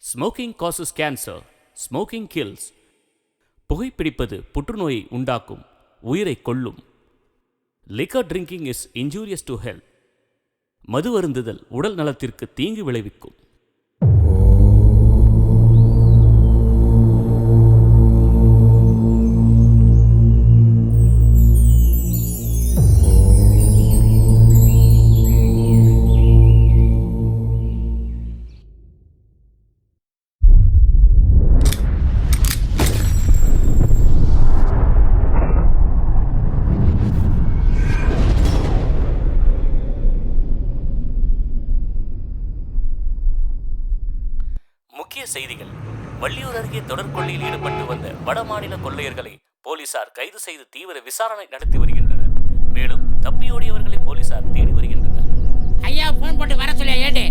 Smoking causes cancer, smoking kills. புகைப்பிடிப்பது புற்றுநோயை உண்டாக்கும், உயிரை கொல்லும். Liquor drinking is injurious to health. மது அருந்துதல் உடல் நலத்திற்கு தீங்கு விளைவிக்கும். முக்கிய செய்திகள். வள்ளியூர் அருகே தொடர் கொள்ளையில் ஈடுபட்டு வந்த வடமாநில கொள்ளையர்களை போலீசார் கைது செய்து தீவிர விசாரணை நடத்தி வருகின்றனர். மேலும் தப்பியோடியவர்களை போலீசார் தேடி வருகின்றனர். ஐயா போன் போட்டு வர சொல்லியா ஏடு.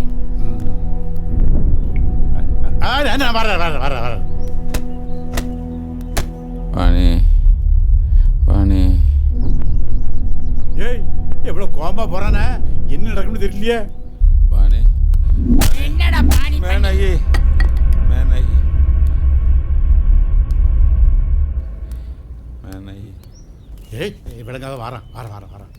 வாணி வாணி, ஏய் எவ்வளவு கோபமா போறானே, என்ன நடக்கும்னு தெரியலையே. வாணி என்னடா பாணி மேனகி மேனகி மேனகி. ஏய் விளங்காத வாரான் வாரான் வாரான் வாரான்.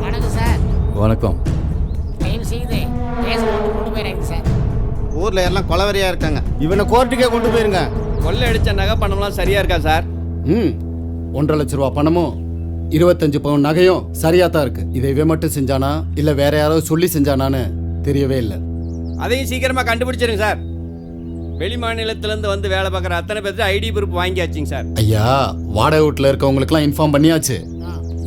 வணக்கம் சார். வணக்கம். தயவு செய்து கேஸ் கொண்டு போயிடாங்க சார். ஊர்ல எல்லாம் கொலவரியா இருக்காங்க, இவனை கோர்ட்டுக்கே கொண்டு போயிருங்க. கொள்ளை அடிச்ச நகை பணம்லாம் சரியா இருக்கா சார்? 1.5 லட்ச ரூபா பணமும் 25 பவுன் நகையும் சரியா தான் இருக்கு. இதை இவன் மட்டும் செஞ்சானா இல்ல வேற யாராவது சொல்லி செஞ்சானான்னு தெரியவே இல்லை. அதையும் சீக்கிரமா கண்டுபிடிச்சிருங்க சார். வெளி மாநிலத்திலேருந்து வந்து வேலை பார்க்குற அத்தனை பேர்த்து ஐடி ப்ரூஃப் வாங்கியாச்சுங்க சார். ஐயா, வாடகை வீட்டில் இருக்கவங்களுக்குலாம் இன்ஃபார்ம் பண்ணியாச்சு.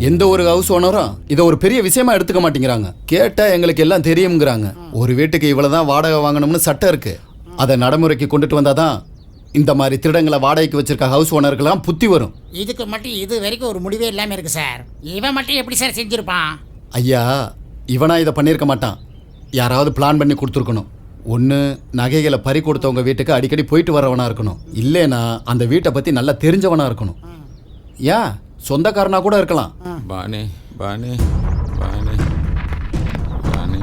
எந்த ஒரு ஹவுஸ் ஓனரும் இதை ஒரு பெரிய விஷயமா எடுத்துக்க மாட்டேங்கிறாங்க. கேட்டா எங்களுக்கு எல்லாம் தெரியுங்கிறாங்க. ஒரு வீட்டுக்கு இவ்வளவுதான் வாடகை வாங்கணும்னு சட்டம் இருக்கு. அதை நடைமுறைக்கு கொண்டுட்டு வந்தாதான் இந்த மாதிரி திருடங்களை வாடகைக்கு வச்சிருக்க ஹவுஸ் ஓனருக்கெல்லாம் புத்தி வரும். இதுக்கு மட்டும் இது வரைக்கும் ஒரு முடிவே இல்லாம இருக்கு சார். இவன் மட்டும் எப்படி சார் செஞ்சிருப்பான்? ஐயா, இவனா இதை பண்ணியிருக்க மாட்டான். யாராவது பிளான் பண்ணி கொடுத்துருக்கணும். ஒன்று நகைகளை பறி கொடுத்தவங்க வீட்டுக்கு அடிக்கடி போயிட்டு வரவனா இருக்கணும். இல்லைனா அந்த வீட்டை பற்றி நல்லா தெரிஞ்சவனா இருக்கணும். ஏன் சொந்தக்காரனா கூட இருக்கலாம். வாணி வாணி வாணி வாணி.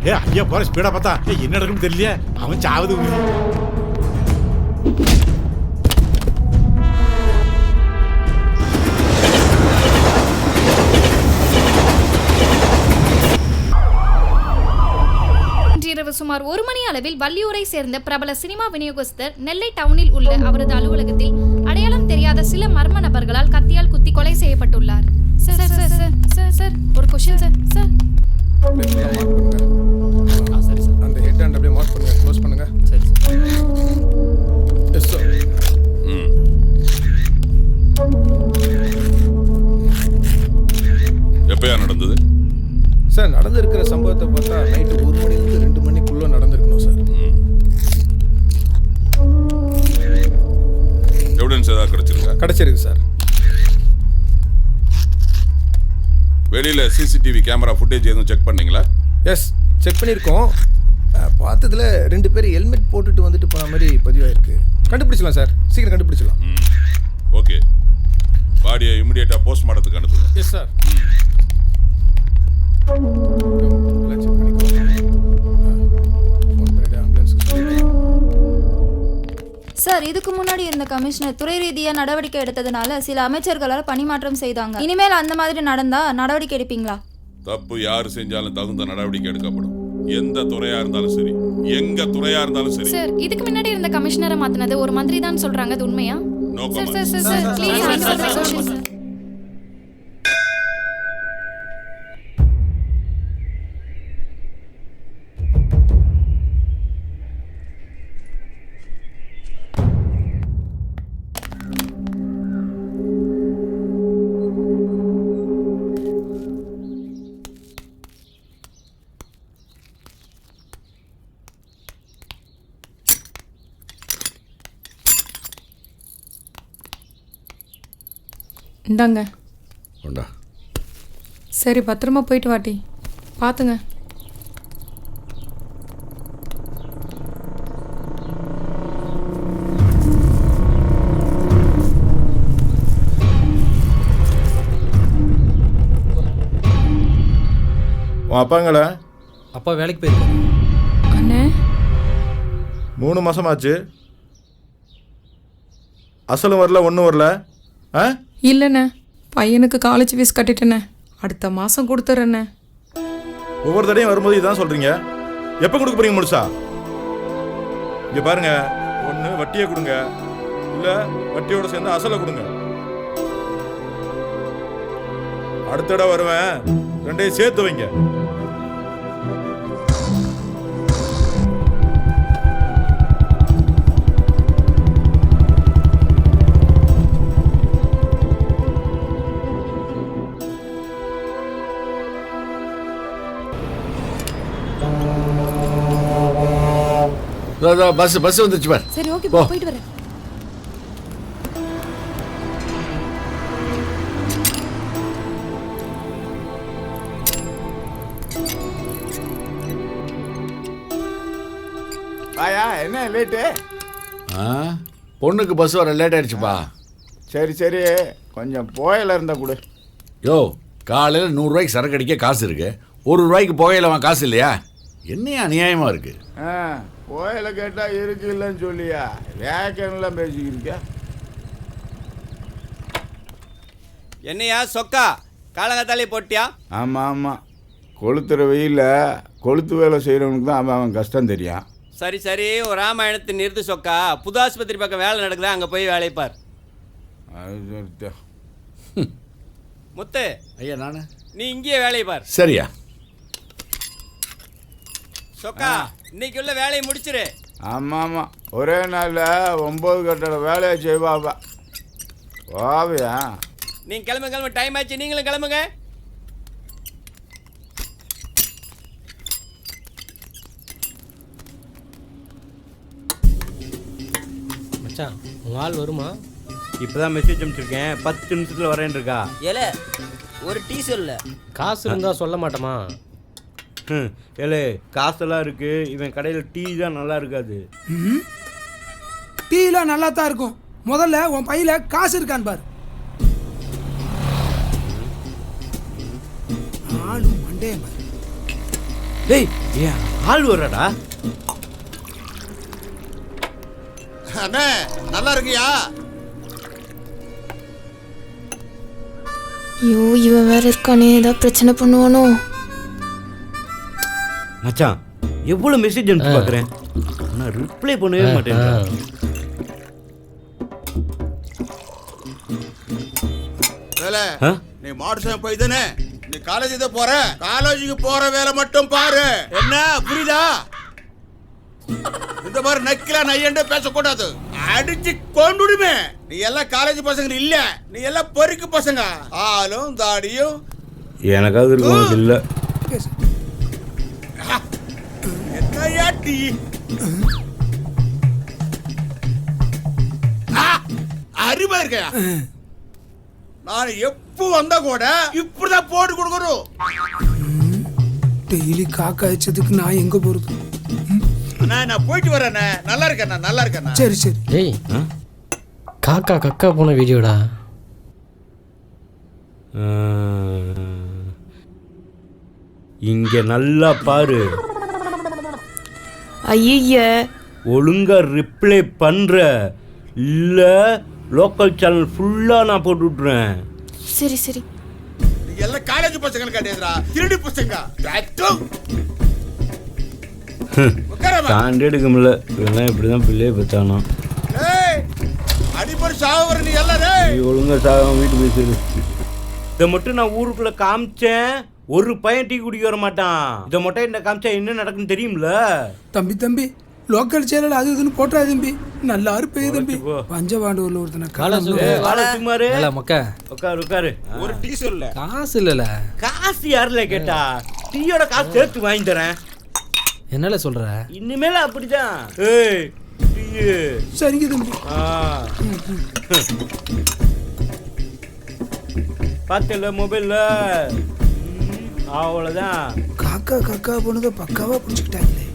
ஏ ஐயா போற ஸ்பீடா பார்த்தா என்ன நடக்கும்னு தெரியலையே. அவன் சாவது உறுதி. இரவு சுமார் 1 மணி அளவில் வள்ளியூரை சேர்ந்த பிரபல சினிமா விநியோகஸ்தர் நெல்லை டவுனில் உள்ள அவரது அலுவலகத்தில் அடையாளம் தெரியாத சில மர்ம நபர்களால் கத்தியால் குத்தி கொலை செய்யப்பட்டுள்ளார். Sir sir sir sir sir ஒரு क्वेश्चन சார். சார் சரி சார், அந்த ஹெட் ஹேண்ட் அப்படியே மார்க் பண்ணுங்க, க்ளோஸ் பண்ணுங்க. சரி சார். Yes sir. எப்பயா நடந்தது சார்? நடந்திருக்கிற சம்பவத்தை பார்த்தா நைட்டு 1 மணிலேருந்து 2 மணிக்குள்ள நடந்திருக்கணும் சார். எவிடன்ஸ் ஏதாவது கிடைச்சிருக்கா? கிடைச்சிருக்கு சார். வெளியில சிசிடிவி கேமரா ஃபுட்டேஜ் எதுவும் செக் பண்ணீங்களா? எஸ், செக் பண்ணியிருக்கோம். பார்த்ததுல 2 பேர் ஹெல்மெட் போட்டுட்டு வந்துட்டு போன மாதிரி பதிவாயிருக்கு. கண்டுபிடிச்சலாம் சார், சீக்கிரம் கண்டுபிடிச்சலாம். ஓகே, பாடியை இமிடியேட்டாக போஸ்ட்மார்ட்டத்துக்கு அனுப்புங்க. Yes sir. செக் பண்ணிக்கோ. ஃபோன் பண்ணிட்டு ஆம்புலன்ஸுக்கு. சார், இதுக்கு முன்னாடி இருந்த கமிஷனர் துறை ரீதியாக நடவடிக்கை எடுத்ததுனால சில அமைச்சர்களால் பணிமாற்றம் செய்தாங்க. இனிமேல் அந்த மாதிரி நடந்தா நடவடிக்கை எடுப்பீங்களா? தப்பு யார் செஞ்சாலும் தகுந்த நடவடிக்கை எடுக்கப்படும். எந்த துறையா இருந்தாலும் சரி, எங்க துறையா இருந்தாலும் சரி. சார், இதுக்கு முன்னாடி இருந்த கமிஷனரை மாத்தினது ஒரு மந்திரி தான் சொல்றாங்க, அது உண்மையா? Sir sir sir sir please answer my question sir. இந்தாங்க. உண்டா? சரி, பத்திரமா போயிட்டு வாட்டி. பார்த்துங்க. உன் அப்பாங்களா? அப்பா வேலைக்கு போயிருக்காரு. அண்ணே 3 மாசமாச்சு. அசலும் வரல, ஒன்றும் வரல. ஆ? இல்லைண்ணே, பையனுக்கு காலேஜ் ஃபீஸ் கட்டிட்டேண்ணே. அடுத்த மாதம் கொடுத்துட்றேண்ணே. ஒவ்வொரு தடையும் வரும்போது இதான் சொல்றீங்க. எப்போ கொடுக்க போறீங்க முழுசா? இங்க பாருங்க, ஒன்று வட்டியை கொடுங்க, இல்லை வட்டியோட சேர்ந்து அசலை கொடுங்க. அடுத்த தடவை வருவேன், ரெண்டையும் சேர்த்து வைங்க. பஸ் வந்துச்சு பார். சரி ஓகே, போயிட்டு வரேன். ஆயா என்ன லேட்டு? பொண்ணுக்கு பஸ் வர லேட் ஆயிடுச்சுப்பா. சரி சரி, கொஞ்சம் புகையில இருந்தா கொடு. யோ, காலையில் 100 ரூபாய்க்கு சரக்கு அடிக்க காசு இருக்கு, 1 ரூபாய்க்கு புகையில வாங்க காசு இல்லையா? என்னையா அநியாயமா இருக்கு? புகையில கேட்டா இருக்கு இல்லைன்னு சொல்லியா வேக்கன்லாம் பேசிக்கிருக்க. என்னையா சொக்கா காலங்காத்தாலே போட்டியா? ஆமாம் ஆமாம், கொளுத்துற வெயில கொளுத்து வேலை செய்கிறவனுக்கு தான் அவன் கஷ்டம் தெரியும். சரி சரி, ஒரு ராமாயணத்தை நிறுத்து சொக்கா. புது ஆஸ்பத்திரி பக்கம் வேலை நடக்குதா, அங்கே போய் வேலையை பார். அது முத்து ஐயா நானு, நீ இங்கேயே வேலையை பார். சரியா சொக்கா, இன்னைக்கு உள்ள வேலையை முடிச்சிரு. ஆமாம் ஆமாம், ஒரே நாளில் 9 கட்டட வேலையை செய்வாப்பா. வாவியா? நீங்க கிளம்பு, டைம் ஆச்சு, நீங்களும் கிளம்புங்க. மச்சான், உங்கள் ஆள் வருமா? இப்போதான் மெசேஜ் அனுப்பிச்சிருக்கேன், 10 நிமிஷத்தில் வரேன் இருக்கா. ஏலே, ஒரு டீ சொல்ல. காசு இருந்தால் சொல்ல மாட்டோமா? ஏலே, காசெல்லாம் இருக்கு, இவன் கடையில் டீ தான் நல்லா இருக்காது. டீலாம் நல்லா தான் இருக்கும். முதல்ல உன் பையில காசு இருக்கான்னு பாரு. ஆளு மண்டே பாரு. டேய், ஏன் ஆள் வரடா? அண்ணே நல்லா இருக்கியா? ஐயோ, இவன் வேற இருக்கானே, ஏதாவது பிரச்சனை பண்ணுவானோ? மச்சான், எவ்வளோ மெசேஜ் அனுப்பி பார்க்குறேன், நான் ரிப்ளை பண்ணவே மாட்டேன். நீ மாடு போய் தானே நீ காலேஜ் தான் போற, காலேஜுக்கு போற வேலை மட்டும் பாரு. என்ன புரியுதா? இந்த மாதிரி நக்கிலா நையண்டே பேசக்கூடாது, அடிச்சு கொண்டுடுமே. நீ எல்லாம் காலேஜ் பசங்க இல்ல, நீ எல்லாம் பொறுக்கு பசங்க. ஆளும் தாடியும் எனக்காவது இருக்கும் இல்ல. என்னையா டீ? அறிவா இருக்கையா? நான் எப்போ வந்தா கூட இப்படிதான் போட்டு கொடுக்கணும். டெய்லி காக்கா அடிச்சதுக்கு நான் எங்க போறது? நான் போயிட்டு வரேன். நல்லா இருக்கேன், நல்லா இருக்கேன். சரி சரி. டேய், காக்கா கக்கா போன வீடியோடா. இங்க நல்லா பாரு. ஐய, ஒழுங்கா ரிப்ளை பண்ற, இல்ல லோக்கல் சேனல் ஃபுல்லா நான் போட்டு விட்டுறேன். சரி சரி. எல்லாம் காலேஜ் பசங்க கிடையாதுடா, திருடி பசங்க. தாண்டி எடுக்க முடியல, இவெல்லாம் இப்படிதான் பிள்ளைய பெற்றானா. அடிப்படை சாவர நீ எல்லாம் ஒழுங்கா சாகாம வீட்டு பேசுது. இதை மட்டும் நான் ஊருக்குள்ள காமிச்சேன், ஒரு பையன் டீ குடிக்க வர மாட்டான். இதை மட்டும் என்ன காமிச்சா என்ன நடக்குன்னு தெரியும்ல. தம்பி தம்பி, லோக்கல் சேனல் அது இதுன்னு போட்டா தம்பி, நல்லா இருப்பே தம்பி. பஞ்சபாண்டூர்ல ஒருத்தனை உட்காரு. ஒரு டீ சொல்ல. காசு இல்லல. காசு யாருல கேட்டா? டீயோட காசு சேர்த்து வாங்கி தரேன். என்னல சொல்ற? இனிமேல அப்படிதான். சரிங்க தம்பி. பார்த்தல மொபைல்ல, அவ்வளவுதான். காக்கா காக்கா போனதை பக்காவா பிடிச்சிக்கிட்டாங்களே.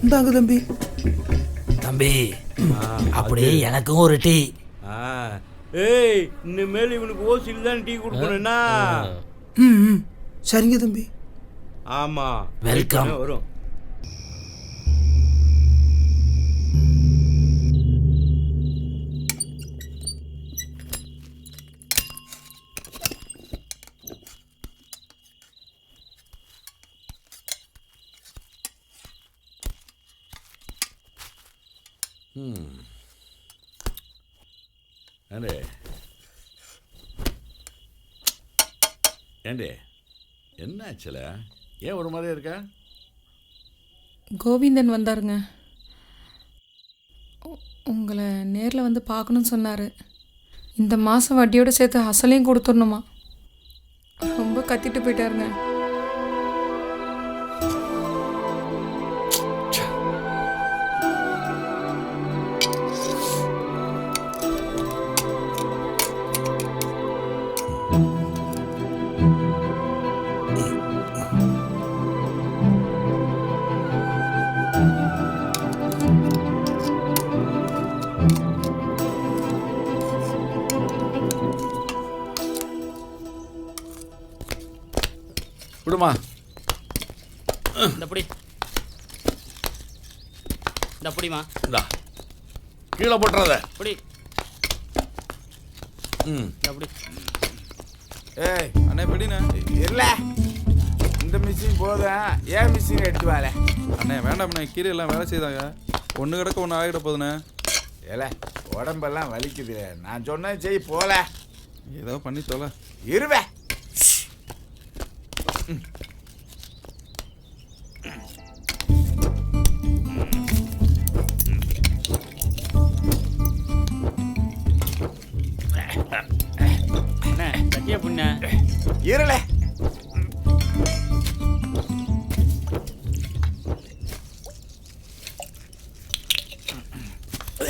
இந்தாங்க தம்பி. தம்பி, அப்படியே எனக்கும் ஒரு டீ. ஏய், இனிமேல் இவனுக்கு ஓசில் தான் டீ கொடுக்கணும்னா. சரிங்க தம்பி. ஆமா வெல்கம். வரும். ஏண்டே ஏண்டே என்ன ஆச்சுல? ஏன் ஒரு மாதிரியா இருக்க? கோவிந்தன் வந்தாருங்க. உங்களை நேரில் வந்து பார்க்கணும்னு சொன்னார். இந்த மாதம் வட்டியோடு சேர்த்து அசலையும் கொடுத்துடணுமா. ரொம்ப கத்திட்டு போயிட்டாருங்க. விடுமா இந்த புடி இந்த புடிமா இந்தா கீழே போட்டுறத புடி இந்த புடி. ஏய் அண்ணே எப்படிண்ணே இல்ல இந்த மிஷின் போதும் ஏன் மிஷின் எடுத்து வாழ அண்ணே வேண்டாம்ண்ணே, கீழே எல்லாம் வேலை செய்தாங்க. ஒன்று கிடக்க ஒன்று ஆகிட போதுண்ணே. ஏல உடம்பெல்லாம் வலிக்குது, நான் சொன்னது செய் போல. ஏதோ பண்ணி தொலை. இருவே கட்டியா புண்ண இருள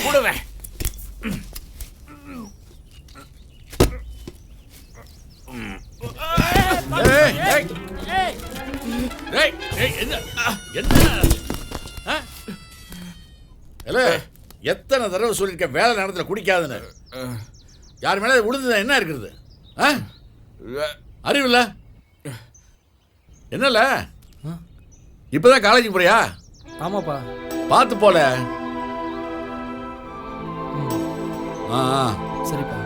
கூடுவேன். எத்தனை தடவை சொல்லியிருக்க வேலை நேரத்தில் குடிக்காதுன்னு? யார் மேலே விழுந்தது என்ன இருக்கிறது? அறிவில்ல? என்னல்ல இப்பதான் காலேஜுக்கு போறியா? ஆமாப்பா. பார்த்து போல. சரிப்பா.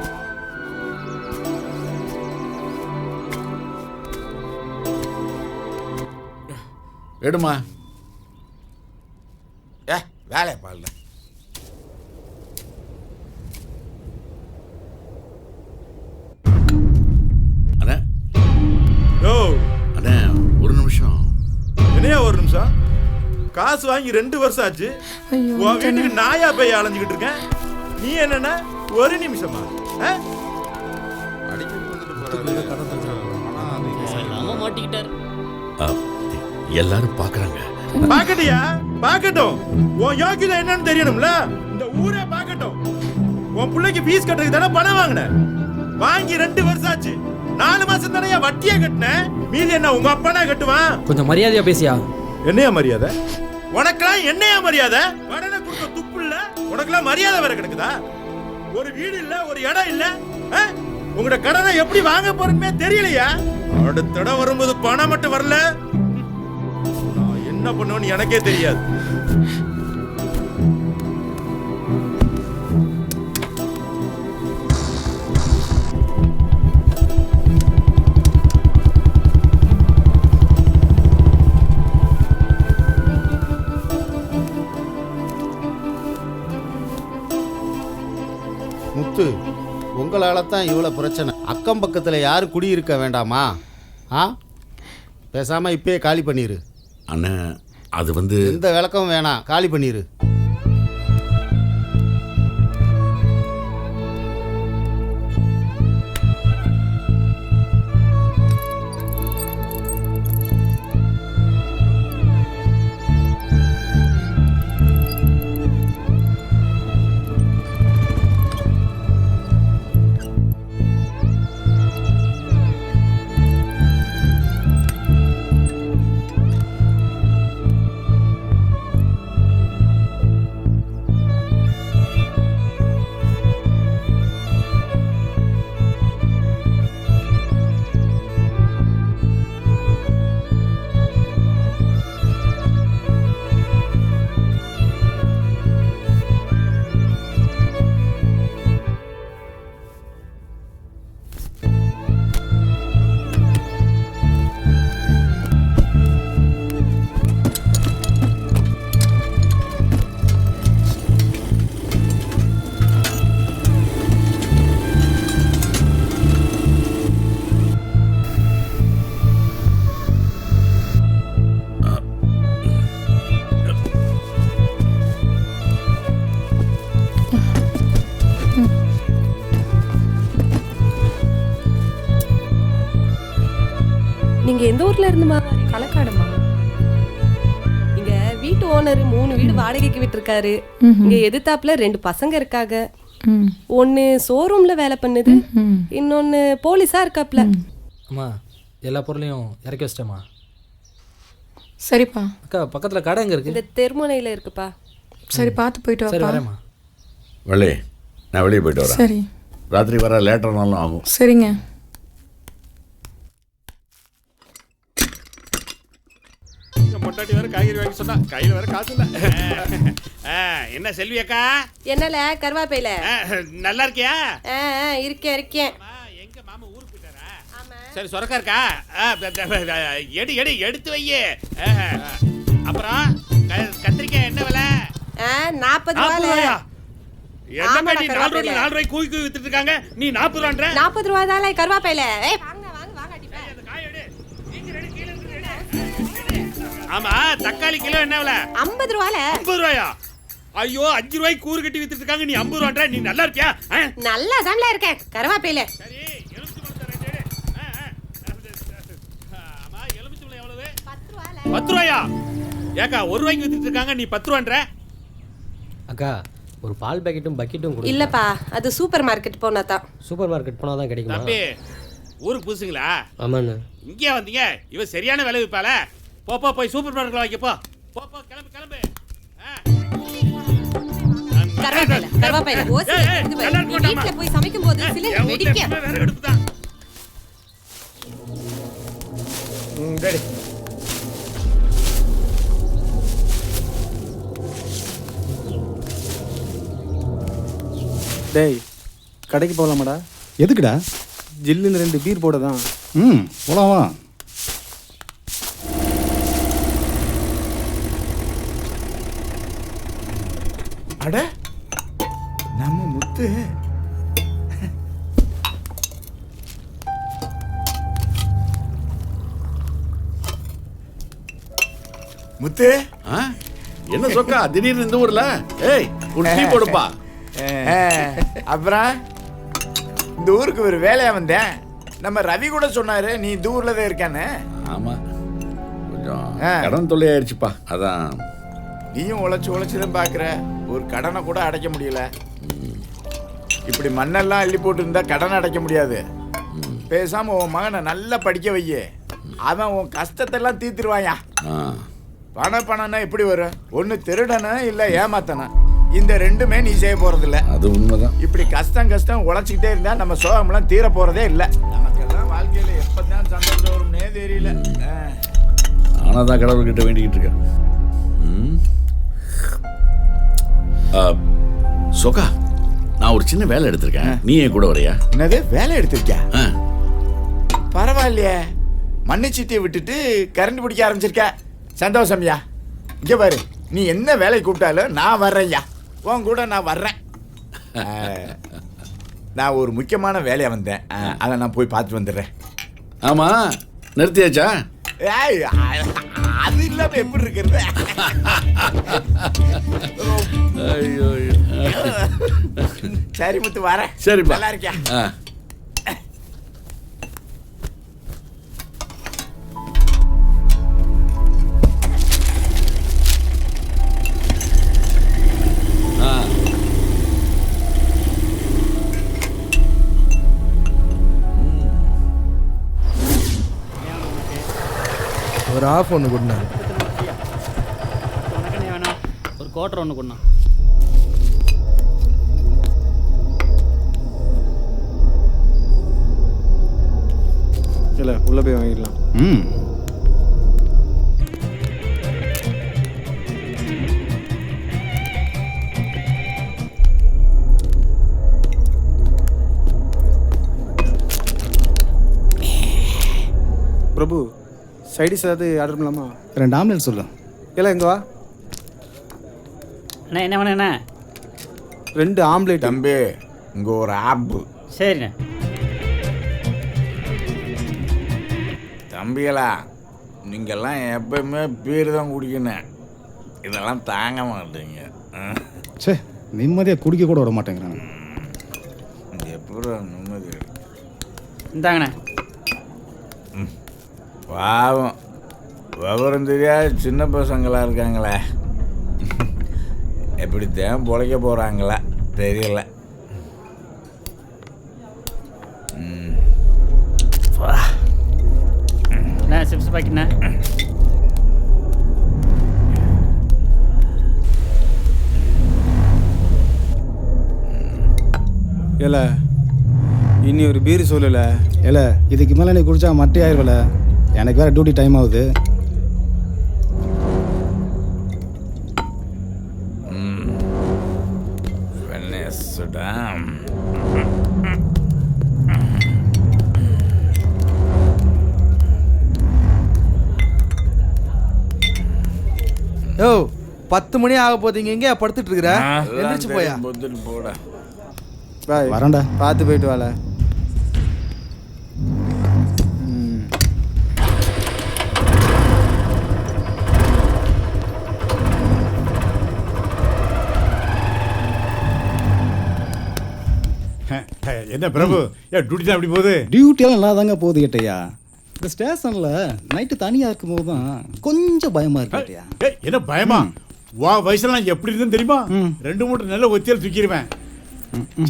எடுமா. வேலை பாருல. அண்ணா யோ அண்ணா ஒரு நிமிஷம். என்னையா ஒரு நிமிஷம்? காசு வாங்கி 2 வருஷம் ஆச்சு. உன் வீட்டுக்கு நாயா போய் அலைஞ்சுக்கிட்டு இருக்கேன். நீ என்னன்னா ஒரு நிமிஷமா? மாட்டிக்கிட்டாரு. எல்லாரும் பாக்குறாங்க. பாக்கட்டியா? பாக்கட்டும். உன் யோகிதை என்னன்னு தெரியணும்ல. இந்த ஊரே பாக்கட்டும். உன் பிள்ளைக்கு ஃபீஸ் கட்டுறதுக்கு தானே பணம் வாங்கின. வாங்கி 2 வருஷம் ஆச்சு. 4 மாசம் தானே வட்டியா கட்டின. மீதி என்ன உங்க அப்பனா கட்டுவான்? கொஞ்சம் மரியாதையா பேசியா. என்னையா மரியாதை? உனக்கெல்லாம் என்னையா மரியாதை? கடனை கொடுக்க துப்பு இல்ல. உனக்கெல்லாம் மரியாதை வேற கிடக்குதா? ஒரு வீடு இல்ல, ஒரு இடம் இல்ல. உங்களோட கடனை எப்படி வாங்க போறேன்னு தெரியலையா? அடுத்த இடம் வரும்போது பணம் மட்டும் வரல, நான் என்ன பண்ணுவேன்னு எனக்கே தெரியாது. முத்து, உங்களால தான் இவ்வளோ பிரச்சனை. அக்கம் பக்கத்தில் யாரும் குடியிருக்க வேண்டாமா? பேசாம இப்பயே காலி பண்ணிரு. அண்ணா அது வந்து எந்த விளக்கமும் வேணாம், காலி பண்ணிரு. நீங்க எந்த ஊர்ல இருந்துமா? களக்காடுமா. இங்க வீட்டு ஓனர் 3 வீடு வாடகைக்கு விட்டுருக்காரு. இங்க எதிர்த்தாப்புல 2 பசங்க இருக்காங்க. ஒன்னு ஷோரூம்ல வேலை பண்ணுது, இன்னொன்னு போலீஸா இருக்காப்ல. அம்மா எல்லா பொருளையும் இறக்கி வச்சிட்டேம்மா. சரிப்பா. அக்கா பக்கத்தில் கடை எங்கே இருக்கு? இந்த தெருமுனையில் இருக்குப்பா. சரி பார்த்து போயிட்டு சரி வாப்பா. வரேம்மா. வள்ளி, நான் வெளியே போயிட்டு வரேன். சரி. ராத்திரி வர லேட்டர்னாலும் ஆகும். சரிங்க. பொண்டாட்டி வேற காய்கறி வாங்கி சொன்னா கையில வேற காசு இல்ல. என்ன செல்வி அக்கா? என்னல கருவாப்பையில நல்லா இருக்கியா? இருக்கேன். எங்க மாமா ஊருக்கு போயிட்டாரா? சரி சொரக்கா இருக்கா? எடுத்து வையே. அப்புறம் கத்திரிக்காய் என்ன விலை? 40 ரூபாயா? என்ன நீ 4 ரூபாய் கூவி வித்துட்டு இருக்காங்க, நீ 40 ரூபான்ற? 40 ரூபாய் தான் கருவாப்பையில. ஆமா, தக்காளி கிலோ என்ன விலை? 50 ரூபால. 50 ரூபாயா? ஐயோ, 5 ரூபாய் கூறு கட்டி வித்துட்டு இருக்காங்க, நீ 50 ரூபான்ற? நீ நல்லா இருக்கியா? நல்லா தான்ல இருக்கேன் கருவாப்பையில. சரி, எலுமிச்சம்பழம் ரெண்டு எடு. ஆமா, எலுமிச்சம்பழம் எவ்வளவு? 10 ரூபால. 10 ரூபாயா? ஏக்கா 1 ரூபாய்க்கு வித்துட்டு இருக்காங்க, நீ 10 ரூபான்ற? அக்கா ஒரு பால் பாக்கெட்டும் பக்கெட்டும் கொடு. இல்லப்பா, அது சூப்பர் மார்க்கெட் போனா தான். சூப்பர் மார்க்கெட் போனால் தான் கிடைக்குமா? தம்பி, ஊருக்கு புதுசுங்களா? ஆமாண்ணே. இங்கே வந்தீங்க, இவ சரியான விலை விற்பால. போய் சூப்பர் மார்க்கெட்ல வாங்கி போ. கிளம்பு. கருவாப்பையில ஓசி எடுத்து வை. நீ வீட்ல போய் சமைக்கும்போது சிலிண்டர் வெடிக்க. வேற எடுத்துதான். டேடி டேய், கடைக்கு போகலாமாடா? எதுக்குடா? ஜில்லுன்னு 2 பீர் போட தான். போலாமா? அட நம்ம முத்து. முத்து, என்ன சொக்கா திடீர்னு இந்த ஊர்ல? ஏய், ஒரு டீ போடுப்பா. அப்புறம் இந்த ஊருக்கு ஒரு வேலையா வந்தேன். நம்ம ரவி கூட சொன்னாரு நீ இந்த ஊர்ல தான் இருக்கானே. ஆமா, கொஞ்சம் கடன் தொல்லை ஆயிடுச்சுப்பா, அதான். நீயும் உழைச்சு தான் பாக்குற, ஒரு கடனை கூட அடைக்க முடியல. இப்படி மண்ணெல்லாம் அள்ளி போட்டு இருந்தா கடனை அடைக்க முடியாது. பேசாம உன் மகனை நல்லா படிக்க வையே, அவன் உன் கஷ்டத்தெல்லாம் தீர்த்துருவாயா. பணம்னா எப்படி வரும்? ஒன்னு திருடனா இல்ல ஏமாத்தனா, இந்த ரெண்டுமே நீ செய்ய போறது இல்ல. அது உண்மைதான். இப்படி கஷ்டம் உழைச்சிக்கிட்டே இருந்தா நம்ம சோகம்லாம் தீர போறதே இல்ல. நமக்கெல்லாம் வாழ்க்கையில எப்பதான் சந்தோஷம் வரும்னே தெரியல. ஆனாதான் கடவுள்கிட்ட வேண்டிக்கிட்டு இருக்கேன். சொக்கா, நான் ஒரு சின்ன வேலை எடுத்திருக்கேன், நீ என் கூட வரையா? என்னது வேலை எடுத்திருக்கியா? பரவாயில்லையே, மண்ணுச்சீட்டியை விட்டுட்டு கரண்ட் பிடிக்க ஆரம்பிச்சிருக்க. சந்தோஷம்யா. இங்க பாரு, நீ என்ன வேலை கூப்பிட்டாலும் நான் வர்றேன்யா, உன் கூட நான் வர்றேன். நான் ஒரு முக்கியமான வேலையா வந்தேன், அதை நான் போய் பார்த்து வந்துடுறேன். ஆமா, நிறுத்தியாச்சா? அது இல்லாம எப்படி இருக்கிறது? ஐயோ, சரி முத்து, வரேன். சரிப்பா. நல்லா இருக்கியா? ஒரு ஆஃப் ஒன்று கொடுண்ணா. ஒரு குவார்டர் ஒன்று கொடுண்ணா. இல்லை, உள்ளே போய் வாங்கிடலாம். பிரபு, சைடிஸ் ஏதாவது ஆர்டர் பண்ணலாமா? 2 ஆம்லெட் சொல்லு. இல்லை, இங்கே வா. அண்ணா என்ன வேணுண்ணா? 2 ஆம்லெட். தம்பி, இங்கே ஒரு ஆப்பு. சரிண்ணே. தம்பிகளா, நீங்கள்லாம் எப்பயுமே பீர் தான் குடிக்கணும், இதெல்லாம் தாங்க மாட்டீங்க. சே, நிம்மதியாக குடிக்க கூட விட மாட்டேங்கிறாங்க. எப்படி நிம்மதி? இந்தாங்கண்ணே. பாவம் விவரம் தெரியாத சின்ன பசங்களாக இருக்காங்களே, எப்படித்தான் பொழைக்க போகிறாங்களா தெரியல. சிப்ஸ் பாக்கெட்ண்ணா. ஏல இனி ஒரு பீர் சொல்லல. ஏல இதுக்கு மேலே நீ குடிச்சா மட்டே ஆயிடுவல. எனக்கு வேற டியூட்டி டைம் ஆகுது. யோ 10 மணி ஆக போதீங்க, எங்கே படுத்துட்டு இருக்கிற? எந்திரிச்சு போயா. போடா வரேன்டா, பார்த்து போயிட்டு வாழ. என்ன பிரபு, ஏன் டியூட்டி தான் அப்படி போகுது? டியூட்டியெல்லாம் நல்லா தாங்க போகுது கேட்டையா. இந்த ஸ்டேஷனில் நைட்டு தனியாக இருக்கும்போது தான் கொஞ்சம் பயமாக இருக்கு கேட்டையா. என்ன பயமா? வா வயசுல நான் எப்படி இருந்தேன்னு தெரியுமா? 2-3 நல்ல ஒத்தியால் தூக்கிடுவேன்.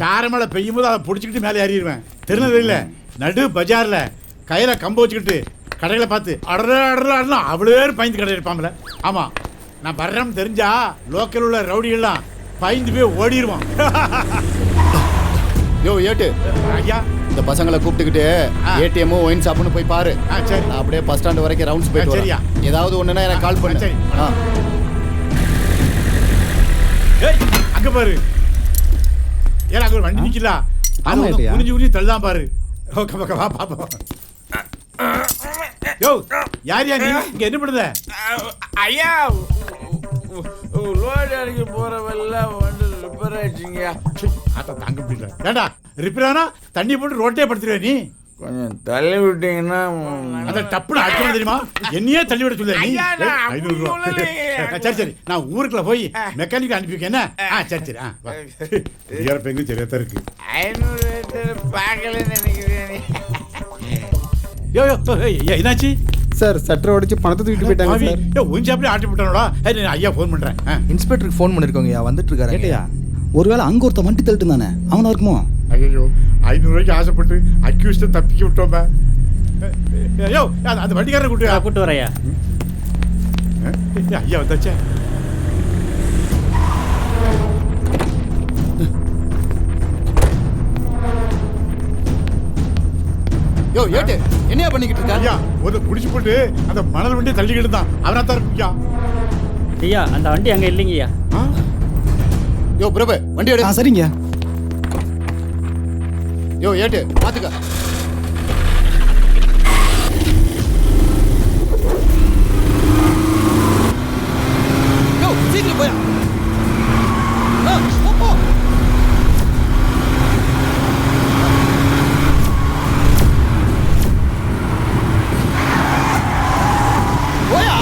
சார மேலே பெய்யும் போது அதை பிடிச்சிக்கிட்டு மேலே ஏறிடுவேன். திருநெல்வேலியில் நடு பஜாரில் கையில் கம்பு வச்சுக்கிட்டு கடைகளை பார்த்து அடலாம் அவ்வளோ பயந்து கடை இருப்பாங்களே. ஆமாம், நான் வர்றேன்னு தெரிஞ்சா லோக்கல் உள்ள ரவுடிகள்லாம் பயந்து போய் ஓடிடுவான். யோ ஏட்டு ஐயா, இந்த பசங்களை கூப்பிட்டுக்கிட்டு ஏடிஎம் ஒயின் ஷாப்னு போய் பாரு. சரி, நான் அப்படியே பஸ் ஸ்டாண்ட் வரைக்கும் ரவுண்ட்ஸ் போயிட்டு சரியா? வரேன். ஏதாவது ஒண்ணுனா எனக்கு கால் பண்ணு. சரி. அங்க பாரு, ஏன் அங்க ஒரு வண்டி நிக்கல? அது குனிஞ்சு தள்ளான் பாரு. வா பாப்போம். யோ யார் நீ இங்க என்ன பண்ணுத? ஐயா, லோடு அடிக்க போறவெல்லாம் வந்து ரிப்பேர் ஆயிடுச்சுங்க. அத தாங்க முடியல. ஏண்டா ரிப்பேர் ஆனா தண்ணி போட்டு ரோட்டே படுத்துருவே நீ. கொஞ்சம் தள்ளி விட்டீங்கன்னா அந்த டப்புன்னு அடிக்கணும் தெரியுமா? என்னையே தள்ளி விட சொல்ல நீ. 500 ரூபா. சரி சரி, நான் ஊருக்குள்ள போய் மெக்கானிக் அனுப்பி வைக்க. என்ன? சரி சரி. வேற பெங்கு சரியா தான் இருக்கு. 500 பார்க்கலன்னு நினைக்கிறேன். யோ என்னாச்சு சார்? சட்டரை உடைச்சு பணத்தை தூக்கிட்டு போயிட்டாங்க சார். கொஞ்சம் அப்படியே ஆட்டி விட்டானோடா. ஐயா ஃபோன் பண்றேன். இன்ஸ்பெக்டருக்கு ஃபோன் பண்ணிருக்கோங்கய்யா, வந்துட்டு இருக்காரு. கேட்டையா, ஒருவேளை அங்க ஒருத்த வண்டி தள்ளிட்டு தானே அவனா இருக்குமோ? ஐயோ 500 ரூபாய்க்கு ஆசைப்பட்டு அக்யூஸ்ட தப்பிக்க விட்டோமே. ஐயோ அந்த வண்டிக்காரனை கூட்டு வரையா. ஐயா வந்தாச்சே. யோ ஏட்டு என்னையா பண்ணிக்கிட்டு இருக்க? ஐயா ஒரு குடிச்சு போட்டு அந்த மணல் வண்டியை தள்ளிக்கிட்டு தான். அவனா தான் இருக்கியா? ஐயா அந்த வண்டி அங்க இல்லைங்கய்யா. யோ பிரபு வண்டி எடு. சரிங்க. யோ ஏட்டு பாத்துக்க. யோ சீக்கிரம் போயா. போ. போயா.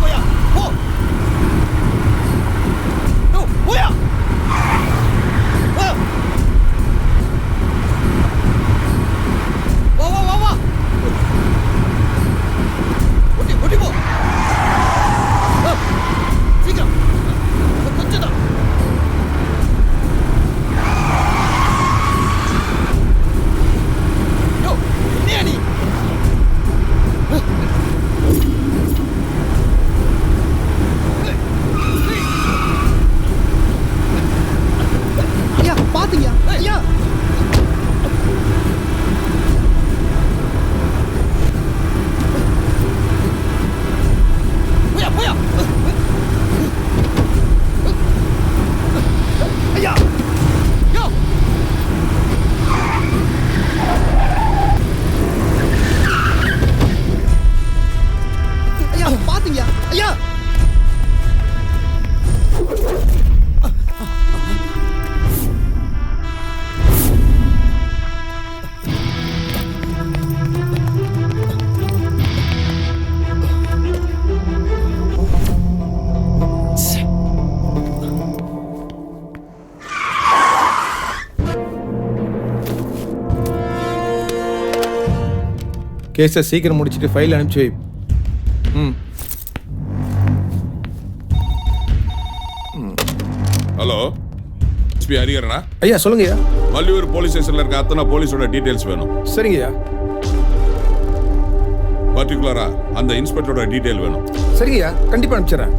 போயா போ. கேஸை சீக்கிரம் முடிச்சுட்டு ஃபைல் அனுப்பிச்சு வை. ம். ஹலோ எஸ்பி ஹரிஹரனா? ஐயா சொல்லுங்கய்யா. வள்ளியூர் போலீஸ் ஸ்டேஷன்ல இருக்க அத்தனை போலீஸோட டீடைல்ஸ் வேணும். சரிங்கய்யா. பர்டிகுலரா அந்த இன்ஸ்பெக்டரோட டீடைல் வேணும். சரிங்கய்யா, கண்டிப்பாக அனுப்பிச்சிடுறேன்.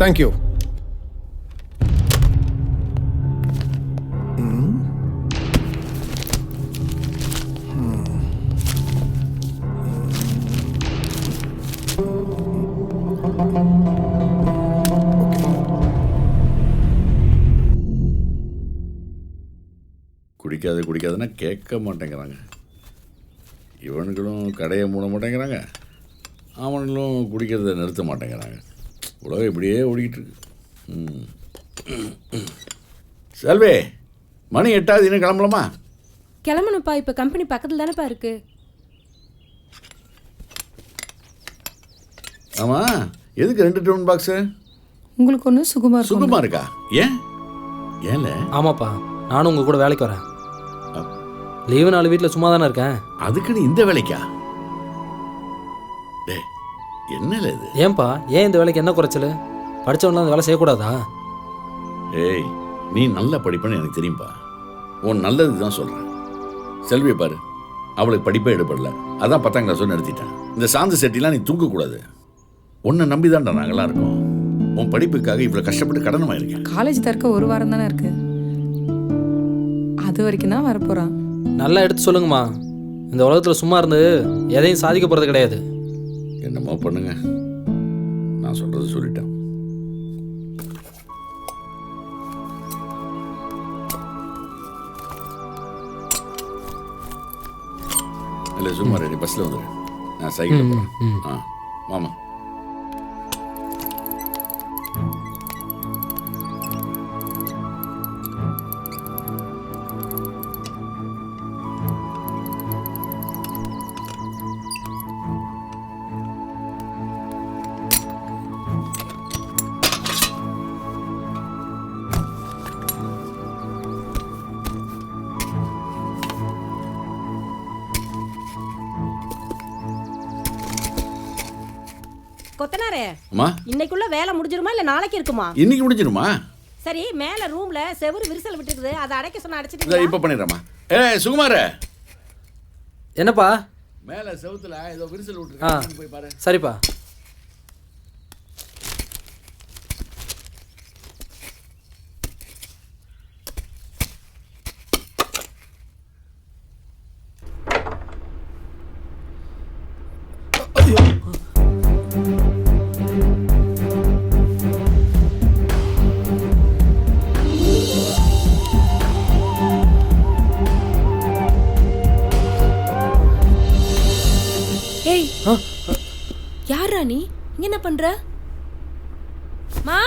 தேங்க்யூ. குடிக்காதுன்னா கேட்க மாட்டேங்கிறாங்க. இவனுங்களும் கடையை மூட மாட்டேங்கிறாங்க, அவனுங்களும் குடிக்கிறத நிறுத்த மாட்டேங்கிறாங்க. உலகம் இப்படியே ஓடிக்கிட்டு இருக்கு. செல்வி, மணி 8 இன்னும் கிளம்பலாமா? கிளம்பணும்ப்பா, இப்போ கம்பெனி பக்கத்தில் தானேப்பா இருக்கு. ஆமாம், எதுக்கு 2 டவுன் பாக்ஸு? உங்களுக்கு ஒன்று சுகுமார் இருக்கா? ஏன்ல? ஆமாப்பா, நானும் உங்கள் கூட வேலைக்கு வரேன். லீவு நாள் வீட்டில் சும்மா தானே இருக்கேன். அதுக்குன்னு இந்த வேலைக்கா? டே, என்னல இது? ஏன்பா, ஏன் இந்த வேலைக்கு என்ன குறைச்சல்? படித்தவன்லாம் அந்த வேலை செய்யக்கூடாதா? ஏய், நீ நல்லா படிப்பேன்னு எனக்கு தெரியும்பா. உன் நல்லதுக்கு தான் சொல்கிறேன். செல்வியை பாரு, அவளுக்கு படிப்பே எடுப்படல, அதான் 10ஆம் கிளாஸ் நிறுத்திட்டேன். இந்த சாந்து செட்டிலாம் நீ தூங்கக்கூடாது. உன்னை நம்பி தான்டா நாங்களாம் இருக்கோம். உன் படிப்புக்காக இவ்வளோ கஷ்டப்பட்டு கடனமாக இருக்கேன். காலேஜ் திறக்க 1 வாரம் தானே இருக்கு, அது வரைக்கும் தான் வரப்போகிறான். நல்லா எடுத்து சொல்லுங்கம்மா. இந்த உலகத்தில் சும்மா இருந்து எதையும் சாதிக்க போகிறது கிடையாது. என்னமோ பண்ணுங்க, நான் சொல்கிறது சொல்லிட்டேன். இல்லை சும்மா ரெடி, பஸ்ஸில் வந்துடுறேன். நான் சைக்கிள் போகிறேன். ஆ மாமா. கொத்தனாரே, அம்மா, இன்னைக்குள்ள வேலை முடிஞ்சிருமா இல்ல நாளைக்கு இருக்குமா? இன்னைக்கு முடிஞ்சிருமா? சரி, மேல ரூம்ல செவுரு விரிசல் விட்டுருக்குது, அதை அடைக்க சொன்ன இதை அடைச்சிட்டு இப்போ பண்ணிடுறேம்மா. சுகுமார, என்னப்பா? மேலே செவுத்துல ஏதோ விரிசல் விட்டுருக்கு, போய் பாரு. சரிப்பா. யாரா நீ இங்க என்ன பண்ற? மா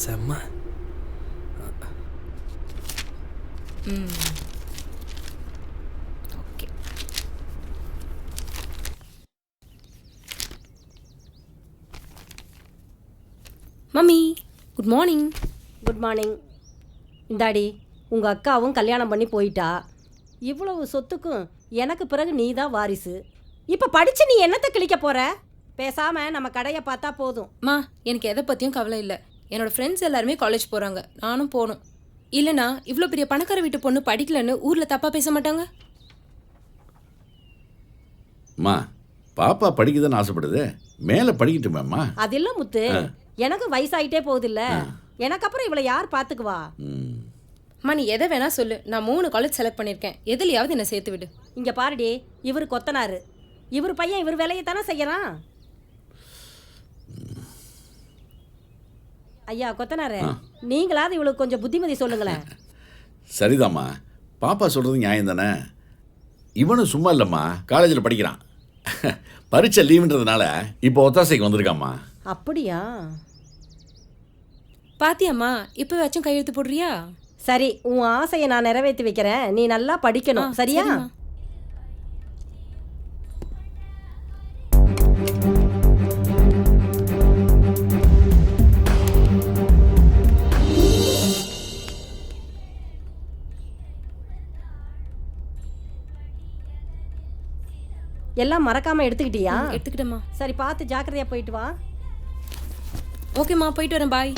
செம்ம. Okay. Mummy, good morning. Good morning. இந்தாடி, உங்கள் அக்காவும் கல்யாணம் பண்ணி போயிட்டா. இவ்வளவு சொத்துக்கும் எனக்கு பிறகு நீ தான் வாரிசு. இப்போ படித்து நீ என்னத்தை கிழிக்க போகிற? பேசாமல் நம்ம கடையை பார்த்தா போதும். மா, எனக்கு எதை பற்றியும் கவலை இல்லை. என்னோட ஃப்ரெண்ட்ஸ் எல்லாருமே காலேஜ் போகிறாங்க, நானும் போகணும். இல்லைனா இவ்வளோ பெரிய பணக்கார வீட்டு பொண்ணு படிக்கலன்னு ஊரில் தப்பாக பேச மாட்டாங்க. அம்மா, பாப்பா படிக்கதான்னு ஆசைப்படுது, மேலே படிக்கட்டுமேம்மா. அது இல்லை முத்து, எனக்கு வயசாயிட்டே போகுதில்ல, எனக்கு அப்புறம் இவளை யார் பார்த்துக்குவா? அம்மா, நீ எதை வேணா சொல்லு, நான் 3 காலேஜ் செலக்ட் பண்ணியிருக்கேன், எதுலையாவது என்னை சேர்த்து விடு. இங்கே பாருடி, இவர் கொத்தனாரு, இவர் பையன் இவர் வேலையை தானே செய்யறான். ஐயா கொத்தனாரே, நீங்களாவது இவளுக்கு கொஞ்சம் புத்திமதி சொல்லுங்களேன். சரிதாம்மா, பாப்பா சொல்கிறது நியாயம் தானே. இவனும் சும்மா இல்லைம்மா, காலேஜில் படிக்கிறான். பரீட்சை லீவுன்றதுனால இப்போ ஒத்தாசைக்கு வந்திருக்காம்மா. அப்படியா? பாத்தியாம்மா இப்போ வச்சும் கையெழுத்து போடுறியா? சரி, உன் ஆசையை நான் நிறைவேற்றி வைக்கிறேன். நீ நல்லா படிக்கணும், சரியா? சரிம்மா. எல்லாம் மறக்காம எடுத்துக்கிட்டியா? எடுத்துக்கிட்டேம்மா. சரி, பார்த்து ஜாக்கிரதையா போயிட்டு வா. ஓகேம்மா, போயிட்டு வரேன். பாய்.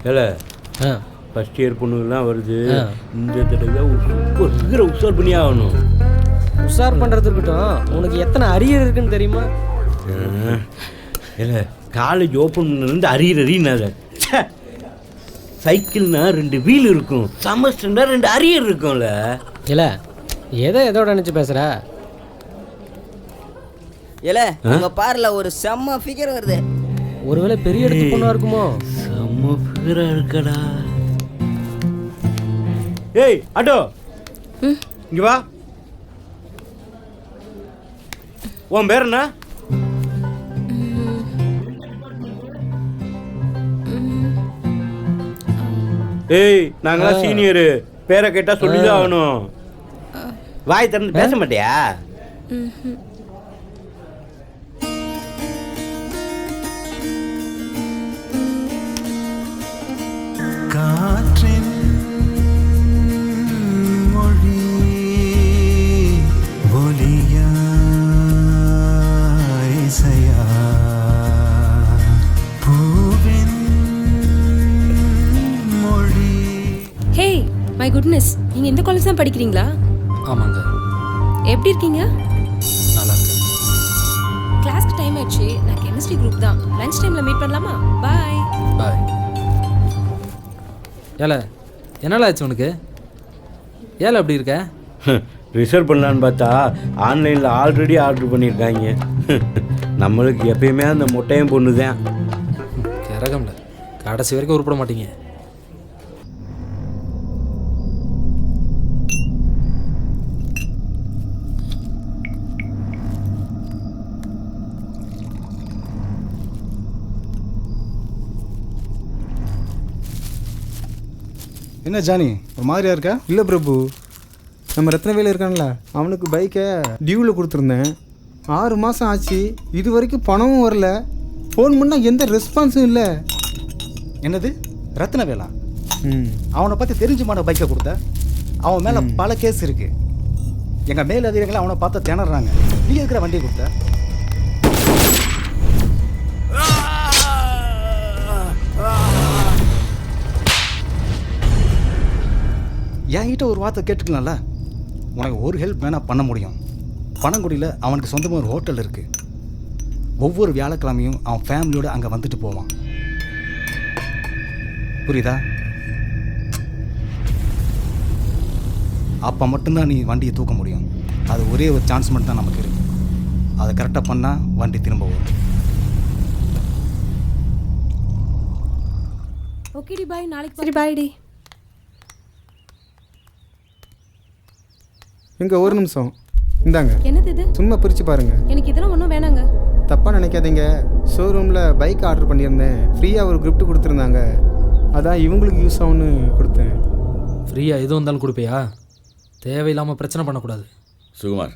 இல்லை ஃபஸ்ட் இயர் பொண்ணுங்கள்லாம் வருது. இந்த தடவை சீக்கிரம் உஷார் பண்ணி ஆகணும். உஷார் பண்ணுறது இருக்கட்டும், உனக்கு எத்தனை அரியர் இருக்குன்னு தெரியுமா? இல்லை காலேஜ் ஓப்பன் பண்ணலேருந்து அரியர் சைக்கிள்னா 2 வீல் இருக்கும், செமஸ்டர்னா 2 அரியர் இருக்கும்ல. இல்லை எதோட நினச்சி பேசுகிற? இல்லை உங்க பார்ல ஒரு செம்ம ஃபிகர் வருது. ஒருவேளை பெரிய இடத்து பொண்ணா இருக்குமோ? செம்ம ஃபிகரா இருக்கடா. ஏய் ஆட்டோ, இங்க வா. உன் பேர் என்ன? ஏய் நாங்களாம் சீனியரு, பேரை கேட்டா சொல்லிதான் ஆகணும். வாய் திறந்து பேச மாட்டியா? காற்றின் மொழி ஒலியா இசையா பூவின் மொழி. ஹே மை குட்னஸ், நீங்கள் இந்த காலேஜ் தான் படிக்கிறீங்களா? ஆமாங்க. எப்படி இருக்கீங்க? நல்லா இருக்கு. கிளாஸ்க்கு டைம் ஆயிடுச்சு. நான் கெமிஸ்ட்ரி குரூப் தான். லஞ்ச் டைமில் மீட் பண்ணலாமா? பாய். பாய். ஏல என்னடா ஆச்சு உனக்கு? ஏல அப்படி இருக்க? ரிசர்வ் பண்ணலான்னு பார்த்தா ஆன்லைனில் ஆல்ரெடி ஆர்டர் பண்ணியிருக்காங்க. நம்மளுக்கு எப்பயுமே அந்த மொட்டையும் பொண்ணு தான். கிறகம்ல கடைசி வரைக்கும் உருப்பட மாட்டீங்க. என்ன ஜானி ஒரு மாதிரியா இருக்கா? இல்லை பிரபு, நம்ம ரத்னவேலு இருக்கான்ல, அவனுக்கு பைக்கை டியூவில் கொடுத்துருந்தேன். 6 மாதம் ஆச்சு, இது வரைக்கும் பணமும் வரல. ஃபோன் பண்ணால் எந்த ரெஸ்பான்ஸும் இல்லை. என்னது ரத்னவேலா? அவனை பற்றி தெரிஞ்சுமான பைக்கை கொடுத்த? அவன் மேலே பல கேஸ் இருக்கு. எங்கள் மேல் அதிகாரிகளை அவனை பார்த்து திணறாங்க. நீ இருக்கிற வண்டியை கொடுத்த? என்கிட்ட ஒரு வார்த்தை கேட்டுக்கலாம்ல. உனக்கு ஒரு ஹெல்ப் வேணால் பண்ண முடியும். பனங்குடியில் அவனுக்கு சொந்தமாக ஒரு ஹோட்டல் இருக்குது. ஒவ்வொரு வியாழக்கிழமையும் அவன் ஃபேமிலியோடு அங்கே வந்துட்டு போவான். புரியுதா? அப்போ மட்டும்தான் நீ வண்டியை தூக்க முடியும். அது ஒரே ஒரு சான்ஸ் மட்டும் தான் நமக்கு இருக்குது. அதை கரெக்டாக பண்ணால் வண்டி திரும்ப வரும். ஓகேடி பாய், நாளைக்கு. சரி பாய் டி. இங்கே ஒரு நிமிஷம் இந்தாங்க. என்னது இது? சும்மா பிரித்து பாருங்கள். எனக்கு இதெல்லாம் ஒன்றும் வேணாங்க. தப்பாக நினைக்காதீங்க. ஷோரூமில் பைக் ஆர்டர் பண்ணியிருந்தேன். ஃப்ரீயாக ஒரு கிஃப்ட் கொடுத்துருந்தாங்க. அதான் இவங்களுக்கு யூஸ் ஆகும்னு கொடுத்தேன். ஃப்ரீயாக எதுவும் இருந்தாலும் கொடுப்பியா? தேவையில்லாமல் பிரச்சனை பண்ணக்கூடாது. சுகுமார்,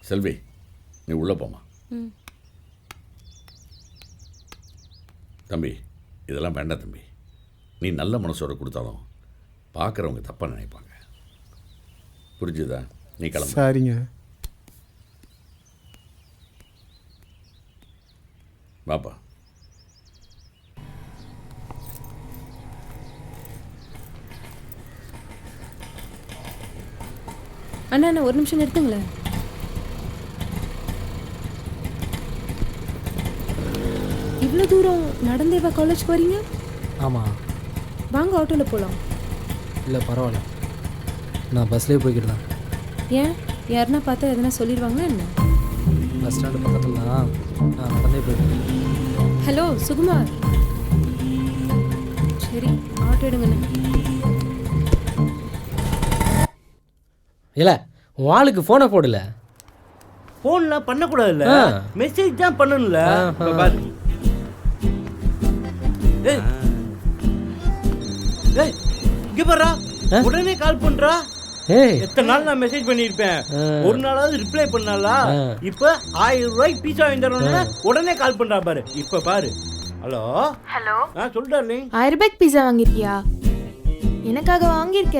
செல்வி நீ உள்ளே போமா. தம்பி இதெல்லாம் வேண்டாம் தம்பி. நீ நல்ல மனசோட கொடுத்தாலும் பார்க்குறவங்க தப்பாக நினைப்பாங்க. புரிஞ்சுதா? நீ கிளம்பு. சரிங்க. வாப்பா. அண்ணா அண்ணா, ஒரு நிமிஷம் நிறுத்துங்களேன். இவ்வளோ தூரம் நடந்தேவா காலேஜ்க்கு வரீங்க? ஆமாம். வாங்க ஆட்டோவில் போகலாம். இல்லை பரவாயில்ல, நான் பஸ்லேயே போய்கிட்டு தான். ஏன் யாருன்னா பார்த்தா எதனா சொல்லிடுவாங்களா என்ன? பஸ் ஸ்டாண்டு பக்கத்தில் தான் நான் நடந்தே போயிட்டேன். ஹலோ சுகுமார். சரி ஆட்டோ எடுங்கண்ணே. இல்லை உன் ஆளுக்கு ஃபோனை போடல. ஃபோன்லாம் பண்ணக்கூடாதுல்ல, மெசேஜ் தான் பண்ணணும்ல. இப்ப பாரு. ஏய் ஏய் இங்க பாருடா, உடனே கால் பண்றா. எத்தனை நாள் நான் மெசேஜ் பண்ணியிருப்பேன், ஒரு நாளாவது ரிப்ளை பண்ணாலா? இப்ப 1000 ரூபாய்க்கு பீஸா வாங்கி தரணும்னா உடனே கால் பண்றா பாரு. இப்ப பாரு. ஹலோ ஹலோ சொல்றா நீ 1000 ரூபாய்க்கு பீஸா வாங்கியிருக்கியா? எனக்காக வாங்கியிருக்க?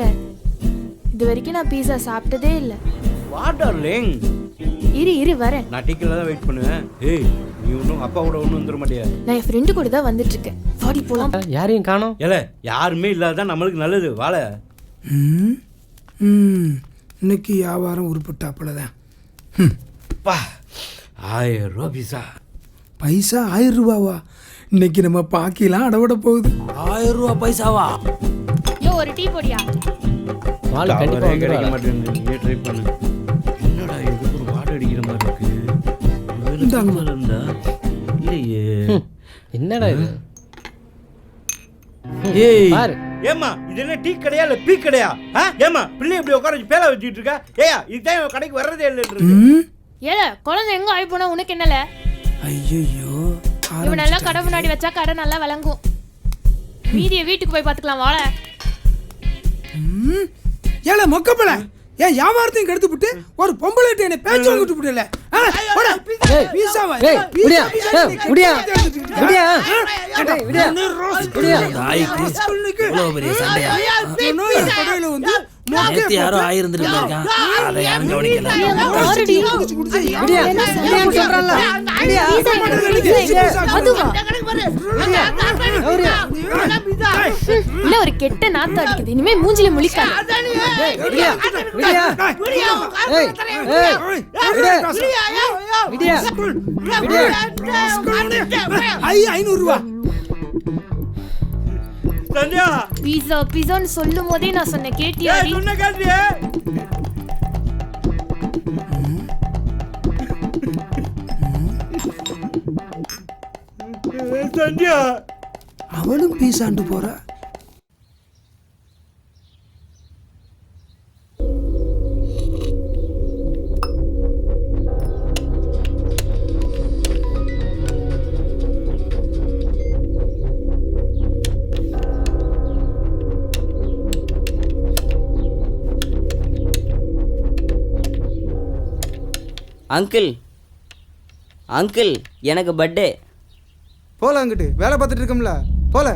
இது வரைக்கும் நான் பீஸா சாப்பிட்டதே இல்லை. வா டார்லிங். இரு வரேன். நான் டீக்கல தான் வெயிட் பண்ணுவேன். ஏய் நீ ஒன்றும் அப்பா கூட ஒன்றும் வந்துட மாட்டியா? நான் என் ஃப்ரெண்டு கூட தான் வந்துட்டு இருக்கேன். வாடி போலாம். யாரையும் காணோம். ஏல யாருமே இல்லாதான் நம்மளுக்கு நல்லது. வாழ இன்னைக்கு வியாபாரம் உருப்பட்டாப்புல தான். பா 1000 ரூபா பீஸா. பைசா 1000 ரூபாவா? இன்னைக்கு நம்ம பாக்கிலாம் அடவிட போகுது. 1000 ரூபா பைசாவா? யோ ஒரு டீ போடியா? வாள் கண்டிப்பா கிடைக்க மாட்டேங்குது. நீ ட்ரை பண்ணு. என்னடா இது ஒரு வாடை அடிக்கிற மாதிரி இருக்கு. இருந்தா இல்லையே. என்னடா இது? ஏய் பாரு. ஏமா இது என்ன டீ கடையா இல்ல பீ கடையா? ஏமா பிள்ளை இப்படி உட்கார வச்சு பேல வச்சுட்டு இருக்க? ஏயா இதுதான் கடைக்கு வர்றதே இல்லைன்னு. ஏல குழந்தை எங்க ஆயி போனா உனக்கு என்னல? ஐயோ இவன் நல்லா கடை முன்னாடி வச்சா கடை நல்லா விளங்கும். மீதியை வீட்டுக்கு போய் பாத்துக்கலாம் வாழ. ஏல மொக்கப்பல ஏன் வியாபாரத்தையும் கெடுத்து விட்டு ஒரு பொம்பளை என்ன பேச்சு வாங்கிட்டு விடல. பீஸாவா? விடியா விடியா விடியா விடியா விடியா. இவ்வளவு பெரிய சண்டையா? கடையில வந்து நேத்து யாரோ ஆயிருந்துட்டு இருக்கான். அதை யாரும் கவனிக்கல. விடியா விடியான்னு சொல்றல்ல. விடியா இல்ல ஒரு கெட்ட நாத்தம் அடிக்குது. இனிமே மூஞ்சில முழிக்காத. விடியா விடியா ஏய் ஏய் விடியா விடியா விடியா. 500 ரூபா. சந்தியா பீஸா பீஸான்னு சொல்லும் போதே நான் சொன்னேன் கேட்டியா? சொன்ன கேட்டியே. சந்தியா அவளும் பீஸாண்டு போறா. அங்கிள் அங்கிள் எனக்கு பர்த்டே. போல அங்கிட்டு வேலை பார்த்துட்டு இருக்கோம்ல போல.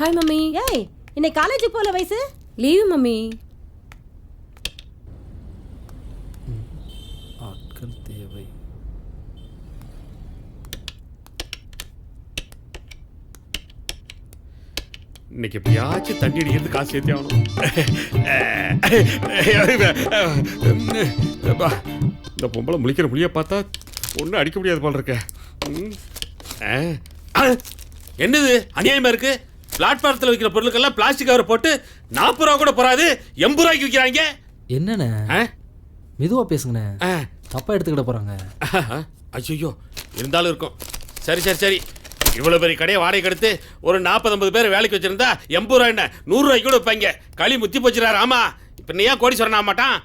Hi mummy. ஏய் இன்னைக்கு காலேஜுக்கு போல வயசு? Leave mummy. ஆட்கள் தேவை. இன்னைக்கு எப்படியாச்சும் தண்ணி அடிக்கிறது காசு சேர்த்தே ஆகணும். இந்த பொம்பளை முழிக்கிற முழிய பார்த்தா ஒன்றும் அடிக்க முடியாது போல இருக்க. என்னது அநியாயமா இருக்கு? பிளாட்ஃபாரத்தில் வைக்கிற பொருளுக்கெல்லாம் பிளாஸ்டிக் கவர் போட்டு 40 ரூபா கூட போறாது, 80 ரூபாய்க்கு விற்கிறாங்க. என்னண்ணே மெதுவா பேசுங்கண்ணே, தப்பா எடுத்துக்கிட போறாங்க. ஐயோ இருந்தாலும் இருக்கும். சரி சரி சரி, இவ்வளவு பெரிய கடையை வாடகை எடுத்து ஒரு 40-50 பேர் வேலைக்கு வச்சிருந்தா 80 ரூபாய் என்ன 100 ரூபாய்க்கு கூட வைப்பாங்க. களி முத்தி போச்சுறாரு. ஆமா, இப்ப நீ ஏன் கோடீஸ்வரன் ஆக மாட்டான்?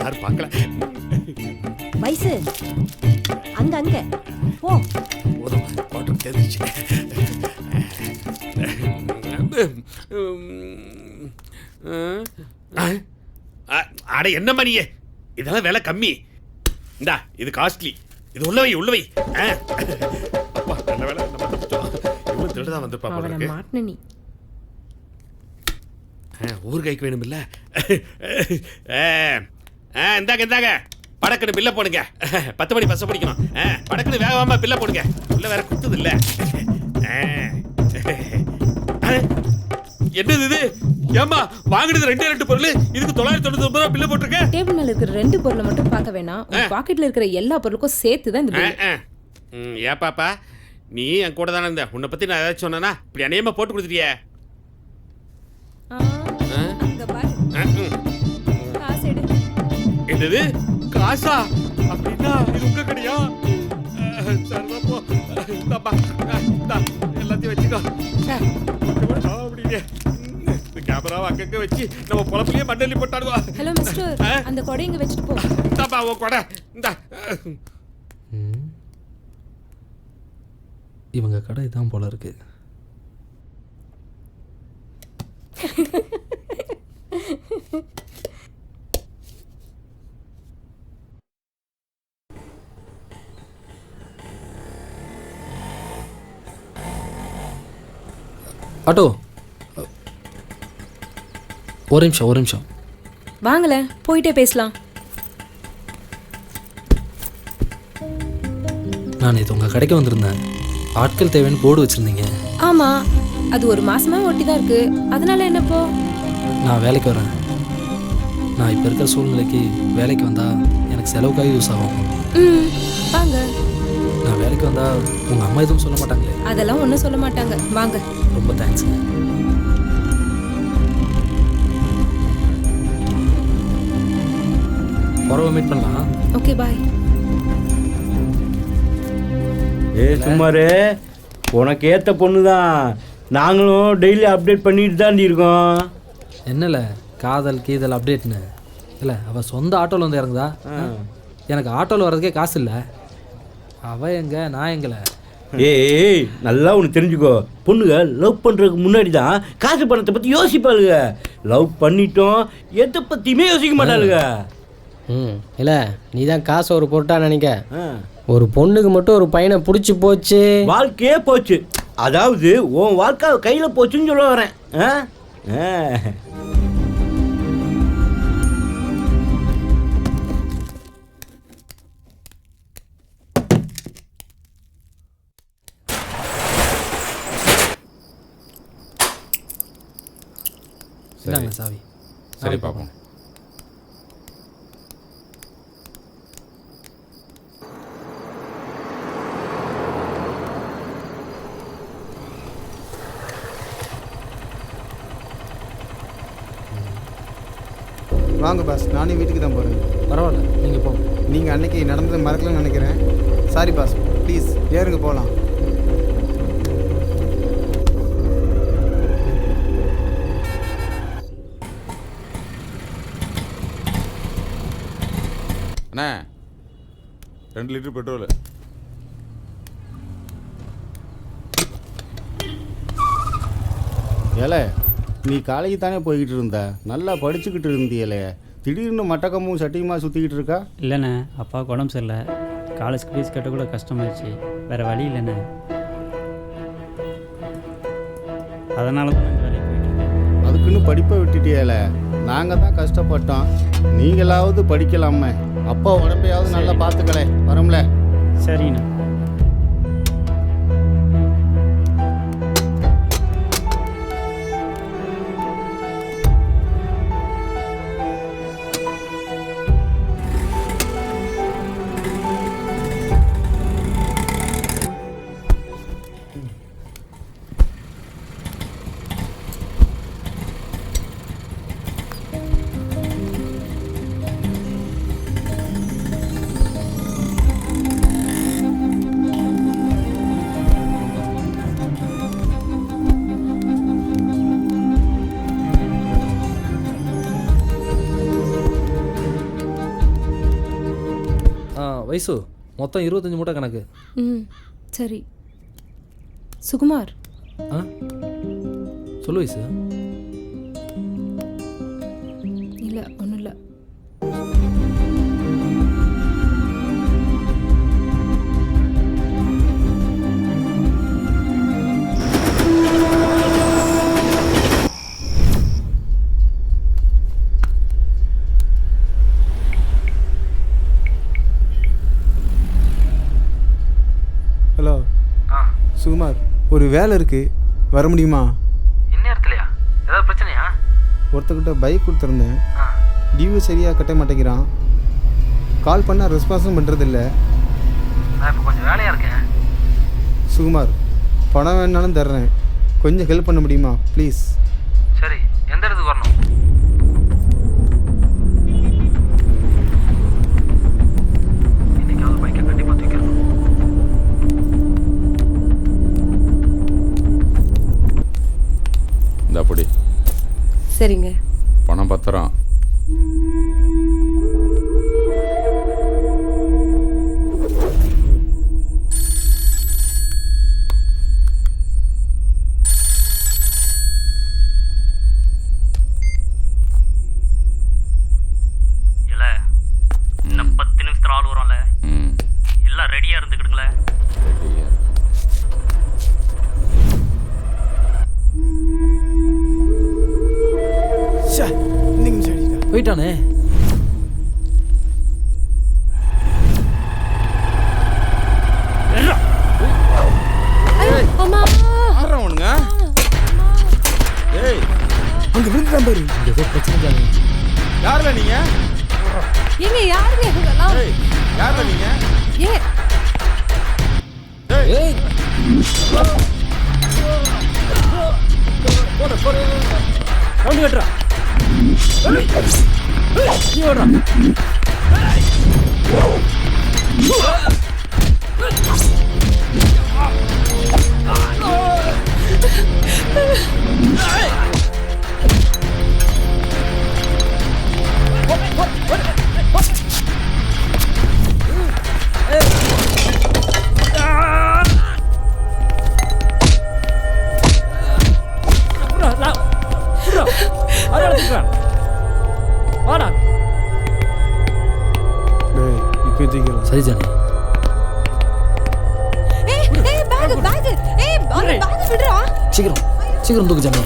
யாரும் பார்க்கல. வயசு அங்க அங்க போ. கோட்டம் தெரிஞ்சிச்சு. அட என்ன மணியே, இதெல்லாம் விலை கம்மி. இந்தா இது காஸ்ட்லி, இது உள்ளவை உள்ளவை. அப்பா நல்ல வேலை நம்ம தப்பிச்சோம். இவன் திருடுதான் வந்து பாப்பா. மாட்டின நீ ஊறுகாய்க்கு வேணும் இல்ல? இந்தாங்க இந்தாங்க, படக்குன்னு பில்ல போடுங்க. 10 மணி பஸ் படிக்கணும். படக்குன்னு வேகமா பில்ல போடுங்க. உள்ள வேற குத்துது இல்ல. என்னது இது? ஏமா வாங்குனது ரெண்டு பொருள், இதுக்கு 999 ரூபாய் பில்லு போட்டிருக்கேன். டேபிள் மேல இருக்கிற 2 பொருளை மட்டும் பார்க்க வேணாம், உங்க பாக்கெட்ல இருக்கிற எல்லா பொருளுக்கும் சேர்த்து தான் இந்த பில். ஏன் பாப்பா, நீ என் கூட தானே இருந்த, உன்னை பத்தி நான் ஏதாச்சும் சொன்னா இப்படி அநியமா போட்டு கொடுத்துட்டியே. அங்க பாரு, காசு எடு. என்னது காசா? அப்படின்னா இது உங்க கடையா? சரிதான் போ. இந்தாப்பா, இந்தா, எல்லாத்தையும் வச்சுக்கோ. அப்படியே இந்த கேமராவை அங்கங்க வச்சு நம்ம பொழப்புலயே மண்ணெல்லி போட்டாடுவா. ஹலோ மிஸ்டர், அந்த கொடை இங்க வச்சுட்டு போ. இந்தாப்பா உன் கொடை, இந்தா. இவங்க கடை தான் போல இருக்கு. ஆட்டோ, ஒரு நிமிஷம். வாங்கல, போயிட்டே பேசலாம். நான் இது உங்கள் கடைக்கு வந்திருந்தேன். ஆட்கள் தேவைன்னு போர்டு வச்சுருந்தீங்க. ஆமா, அது ஒரு மாசமா ஒட்டி தான் இருக்கு. அதனால என்னப்போ? நான் வேலைக்கு வரேன். நான் இப்போ இருக்கிற சூழ்நிலைக்கு வேலைக்கு வந்தால் எனக்கு செலவுக்காக யூஸ் ஆகும். வாங்க. நான் வேலைக்கு வந்தால் உங்கள் அம்மா எதுவும் சொல்ல மாட்டாங்களே? அதெல்லாம் ஒன்றும் சொல்ல மாட்டாங்க, வாங்க. ரொம்ப தேங்க்ஸ். பரவ மீட் பண்ணலாம். ஓகே, பாய். சுமாரு உனக்கு ஏற்ற பொண்ணு தான். நாங்களும் டெய்லி அப்டேட் பண்ணிட்டு தான் இருக்கோம். என்னல காதல் கீதல் அப்டேட்னு இல்லை, அவள் சொந்த ஆட்டோவில் வந்து இறங்குதா? எனக்கு ஆட்டோவில் வர்றதுக்கே காசு இல்லை. அவள் எங்க, நான் எங்களை. ஏய், நல்லா ஒன்று தெரிஞ்சுக்கோ, பொண்ணுங்க லவ் பண்ணுறதுக்கு முன்னாடி தான் காசு பணத்தை பற்றி யோசிப்பாளுங்க. லவ் பண்ணிட்டோம் எதை பற்றியுமே யோசிக்க மாட்டாளுங்க. இல்லை, நீ தான் காசு ஒரு பொருட்டா நினைக்க. ஒரு பொண்ணுக்கு மட்டும் ஒரு பையனை பிடிச்சி போச்சு, வாழ்க்கையே போச்சு. அதாவது உன் வாழ்க்கை கையில் போச்சுன்னு சொல்ல வரேன். இந்தாங்க சாவி. சரி பாப்போம். வாங்க பாஸ், நானே வீட்டுக்கு தான் போகிறேன். பரவாயில்ல, நீங்கள் போங்க. நீங்கள் அன்னைக்கு நடந்ததை மறக்கலன்னு நினைக்கிறேன். சாரி பாஸ், ப்ளீஸ் ஏறுங்க போகலாம். அண்ணா 2 லிட்டர் பெட்ரோல். ஏலே, நீ காலேஜ் தானே போய்கிட்டு இருந்த, நல்லா படிச்சுக்கிட்டு இருந்தியலே, திடீர்னு மட்டக்கமும் சட்டியுமா சுற்றிக்கிட்டு இருக்கா? இல்லைண்ணே, அப்பாவுக்கு உடம்பு சரியில்லை. காலேஜ் ஃபீஸ் கட்ட கூட கஷ்டமாயிடுச்சு, வேறு வழி இல்லைண்ணே. அதனால தான் இந்த வேலைக்கு போயிட்டு. அதுக்குன்னு படிப்பை விட்டுட்டியலே, நாங்கள் தான் கஷ்டப்பட்டோம், நீங்களாவது படிக்கலாமே. அப்பா உடம்பையாவது நல்லா பார்த்துக்கலே, வரோம்ல. சரிண்ணா. வயசு மொத்தம் 25 மூட்டை கணக்கு. சரி. சுகுமார், சொல்லு வயசு. இல்லை, ஒன்றும் இல்லை. சுகுமார், ஒரு வேலை இருக்கு, வர முடியுமா? இந்நேரத்துலையா? ஒருத்தர்கிட்ட பைக் கொடுத்துருந்தேன். டியூ சரியாக கட்ட மாட்டேங்கிறான். கால் பண்ணால் ரெஸ்பான்ஸும் பண்ணுறதில்ல. நான் இப்போ கொஞ்சம் வேலையாக இருக்கேன். சுகுமார், பணம் வேணாலும் தர்றேன், கொஞ்சம் ஹெல்ப் பண்ண முடியுமா ப்ளீஸ்? சரி, எந்த இடத்துக்கு வரணும்? இன்னைக்காவது பைக்கை கண்டிப்பாக தூக்கிடணும். இந்த அப்படி சரிங்க. பணம் பத்திரம். இல்லை இன்னும் 10 நிமிஷத்தில் ஆள் வரும்ல, எல்லாம் ரெடியாக இருந்துக்கிடுங்களேன். போயிட்டானே. ஆடுறவனுங்க. ஏய் அங்க விழுந்துட்டான் பாரு. ஏதோ பிரச்சனை தானே. யாருல நீங்க? ஏங்க யாருங்க இதெல்லாம்? ஏய் யாருல நீங்க? ஏ ஏய் போட போட ரவுண்ட் கட்டுறா. நீ ஓடுறா. சரி ஜானி. சீக்கிரம் சீக்கிரம் தூக்கு ஜானி.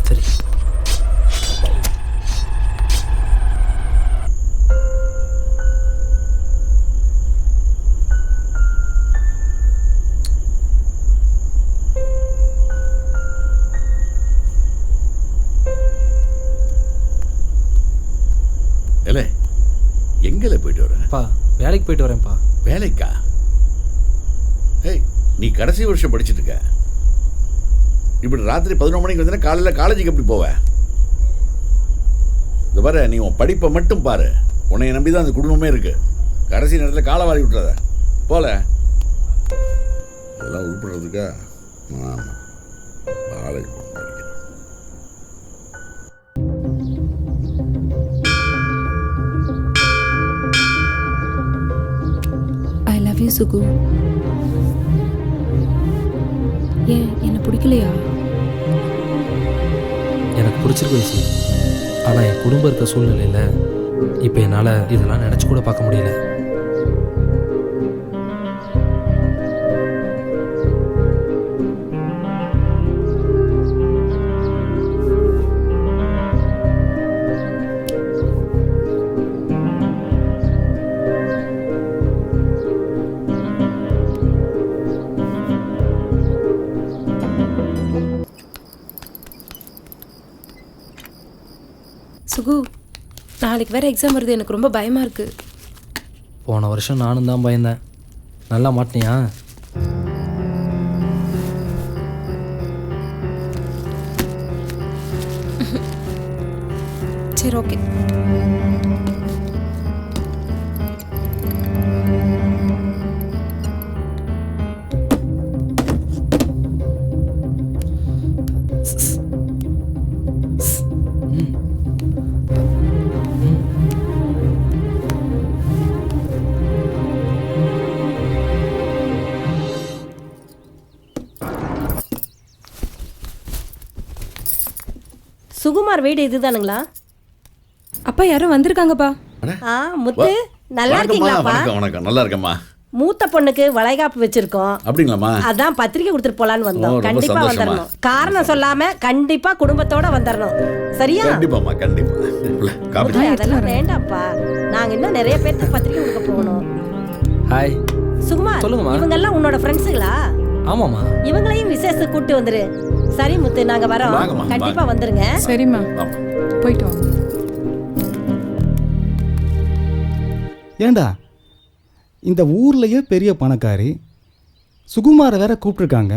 சரி. இல்லை எங்கே போயிட்டு வரேன்ப்பா? வேலைக்கு போயிட்டு வரேன்ப்பா. வேலைக்கா? ஏய், நீ கடைசி வருஷம் படிச்சுட்டு இருக்க. இப்படி ராத்திரி 11 மணிக்கு வந்தீங்கன்னா காலையில் காலேஜுக்கு எப்படி போவ? இந்த பாரு, நீ உன் படிப்பை மட்டும் பாரு. உன்னை நம்பி தான் அந்த குடும்பமே இருக்கு. கடைசி நேரத்தில் காலை வாரி விட்டுறத போல. இதெல்லாம் உருப்படுறதுக்கா? ஆமாம், காலேஜ் போகணும். I love you Sugu. ஏன் என்ன பிடிக்கலையா? எனக்கு பிடிச்சிருக்கு வயசு. ஆனால் என் குடும்பம் இருக்க சூழ்நிலையில் இப்போ என்னால் இதெல்லாம் நினச்சி கூட பார்க்க முடியல. சுகு, நாளைக்கு வேற எக்ஸாம் வருது, எனக்கு ரொம்ப பயமா இருக்கு. போன வருஷம் நானும் தான் பயந்தேன். நல்லா மாட்டினியா? சரி, ஓகே. சுகுமார் வீடு இதுதானுங்களா? அப்பா யாரும் வந்திருக்காங்கப்பா. முத்து, நல்லா இருக்கீங்களாப்பா? வணக்கம் வணக்கம், நல்லா இருக்கேம்மா. மூத்த பொண்ணுக்கு வளைகாப்பு வச்சிருக்கோம். அப்படிங்களாம்மா? அதான் பத்திரிக்கை கொடுத்துட்டு போலான்னு வந்தோம். ரொம்ப கண்டிப்பா சந்தோஷமா. வந்துடணும். காரணம் சொல்லாம கண்டிப்பா குடும்பத்தோட வந்துடணும். சரியா? கண்டிப்பாம்மா, கண்டிப்பா. முத்து, அதெல்லாம் வேண்டாம்ப்பா. நாங்க இன்னும் நிறைய பேருக்கு பத்திரிக்கை கொடுக்க போகணும். ஹாய். சுகுமார் சொல்லுங்கம்மா. இவங்க எல்லாம் உன்னோட ஃப்ரெண்ட்ஸுங்களா? ஆமாம்மா. இவங்களையும் விசேஷத்துக்கு கூட்டி வந்துரு. சரி முத்து, நாங்க வரோம். வாங்கம்மா, கண்டிப்பா வாங்க. வந்துருங்க. சரிம்மா, போயிட்டு வாங்க. ஏண்டா இந்த ஊர்லயே பெரிய பணக்காரி சுகுமாரை வேற கூப்பிட்டுருக்காங்க.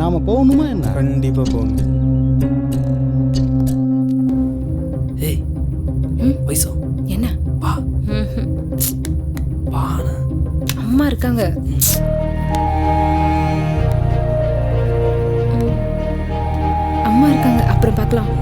நாம போகணுமா என்ன? கண்டிப்பா போகணும். ஏய் வைசோ என்ன வா. வாண்ணா. அம்மா இருக்காங்க. அம்மா இருக்காங்க, அப்புறம் பார்க்கலாம்.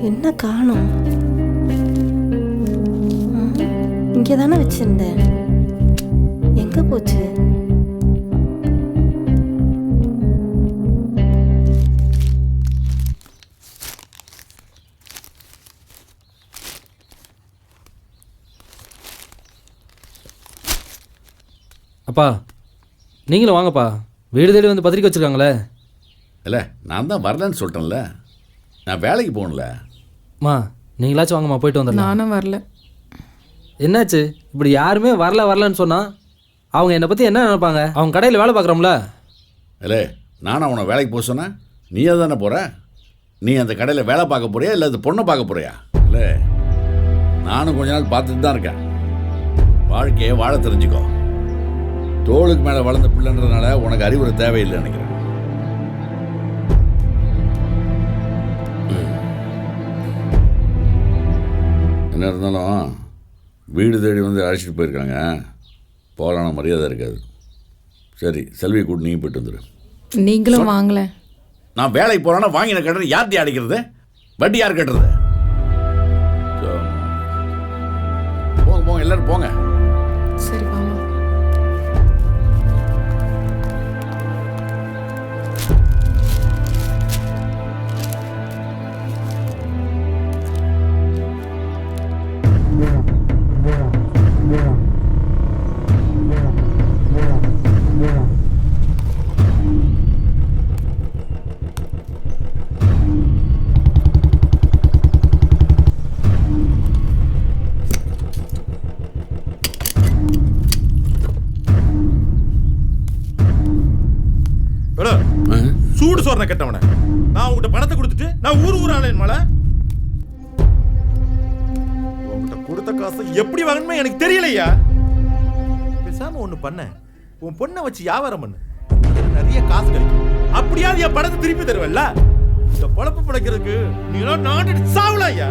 என்ன காணோம்? இங்கே தானே வச்சிருந்தேன். எங்க போச்சு? அப்பா நீங்களும் வாங்கப்பா. வீடு தேடி வந்து பத்திரிக்கை வச்சுருக்காங்களே. இல்லை, நான் தான் வரலன்னு சொல்லிட்டேன்ல. நான் வேலைக்கு போகணும்ல. மா நீங்களாச்சும் வாங்கம்மா, போயிட்டு வந்துடலாம். நானும் வரல. என்னாச்சு? இப்படி யாருமே வரலன்னு சொன்னால் அவங்க என்னை பற்றி என்ன நினைப்பாங்க? அவங்க கடையில் வேலை பார்க்குறோம்ல. இல்லை, நானும் அவனை வேலைக்கு போக சொன்னேன். நீயே தானே போகிற. நீ அந்த கடையில் வேலை பார்க்க போறியா இல்லை அந்த பொண்ணை பார்க்க போறியா? இல்லை, நானும் கொஞ்ச நாள் பார்த்துட்டு தான் இருக்கேன். வாழ்க்கையை வாழ தெரிஞ்சுக்கோ. தோளுக்கு மேலே வளர்ந்த பிள்ளைன்றதுனால உனக்கு அறிவுரை தேவையில்லை நினைக்கிறேன். என்ன இருந்தாலும் வீடு தேடி வந்து அழைச்சிட்டு போயிருக்காங்க. போகலான மரியாதை இருக்காது. சரி, செல்வியை கூட்டு நீ போயிட்டு வந்துடு. நீங்களும் வாங்கல. நான் வேலைக்கு போகிறேன்னா வாங்கின கடன் யார்த்தி அடைக்கிறது? வட்டி யார் கட்டுறது? போங்க போங்க, எல்லாரும் போங்க. சரி வாங்க. சூடு சோறனை கெட்டவன. நான் உங்ககிட்ட பணத்தை கொடுத்துட்டு நான் ஊர் ஆளேன் மலை. உங்ககிட்ட கொடுத்த காசை எப்படி வாங்கணுமே எனக்கு தெரியலையா. பேசாம ஒண்ணு பண்ண, உன் பொண்ணை வச்சு வியாபாரம் பண்ணு. நிறைய காசு கிடைக்கும். அப்படியாவது என் பணத்தை திருப்பி தருவல்ல. இந்த பொழப்பு பிழைக்கிறதுக்கு நீ நாட்டு சாவல ஐயா.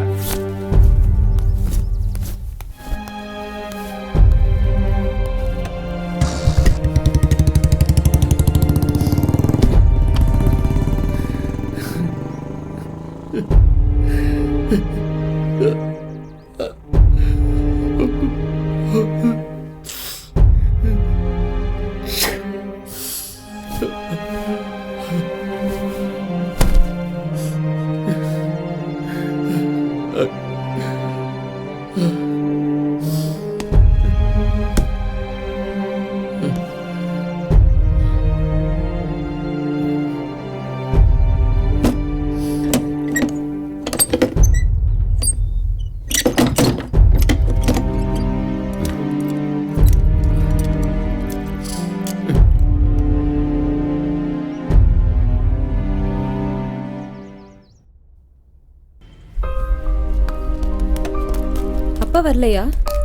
அப்பா வரலையா?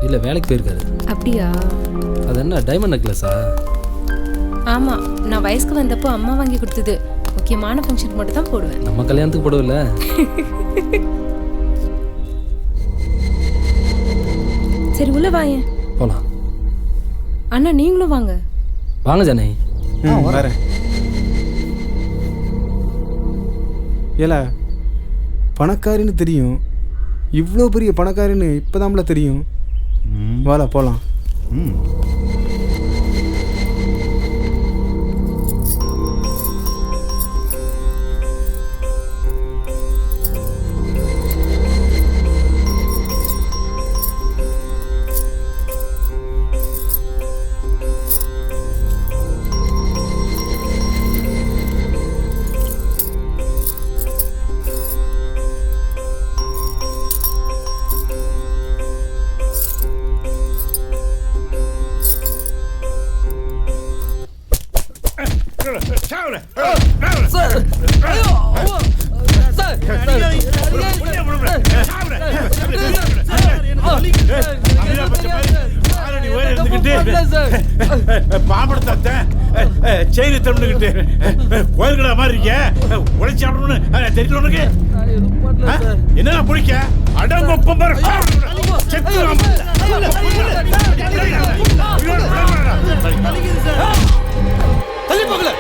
இல்லை, வேலைக்கு போயிருக்காரு. அப்படியா? அது என்ன டைமண்ட் நெக்லஸா? ஆமா, நான் வயசுக்கு வந்தப்போ அம்மா வாங்கி கொடுத்தது. முக்கியமான ஃபங்க்ஷனுக்கு மட்டும் தான் போடுவேன். நம்ம கல்யாணத்துக்கு போடுவில்ல? சரி உள்ள வாயேன். போலாம். அண்ணா நீங்களும் வாங்க. வாங்க ஜானே. வரேன். ஏல பணக்காரின்னு தெரியும். இவ்வளோ பெரிய பணக்காரின்னு இப்போதான்ல தெரியும். வாடா போகலாம். பாம்படத்தை செயின் தம்பிக்கிட்டு கோயில்கடா மாதிரி இருக்க உழைச்சி ஆடணும்னு தெரியல உனக்கு. என்ன பிடிக்க அடங்கொப்பம் தள்ளி போகல.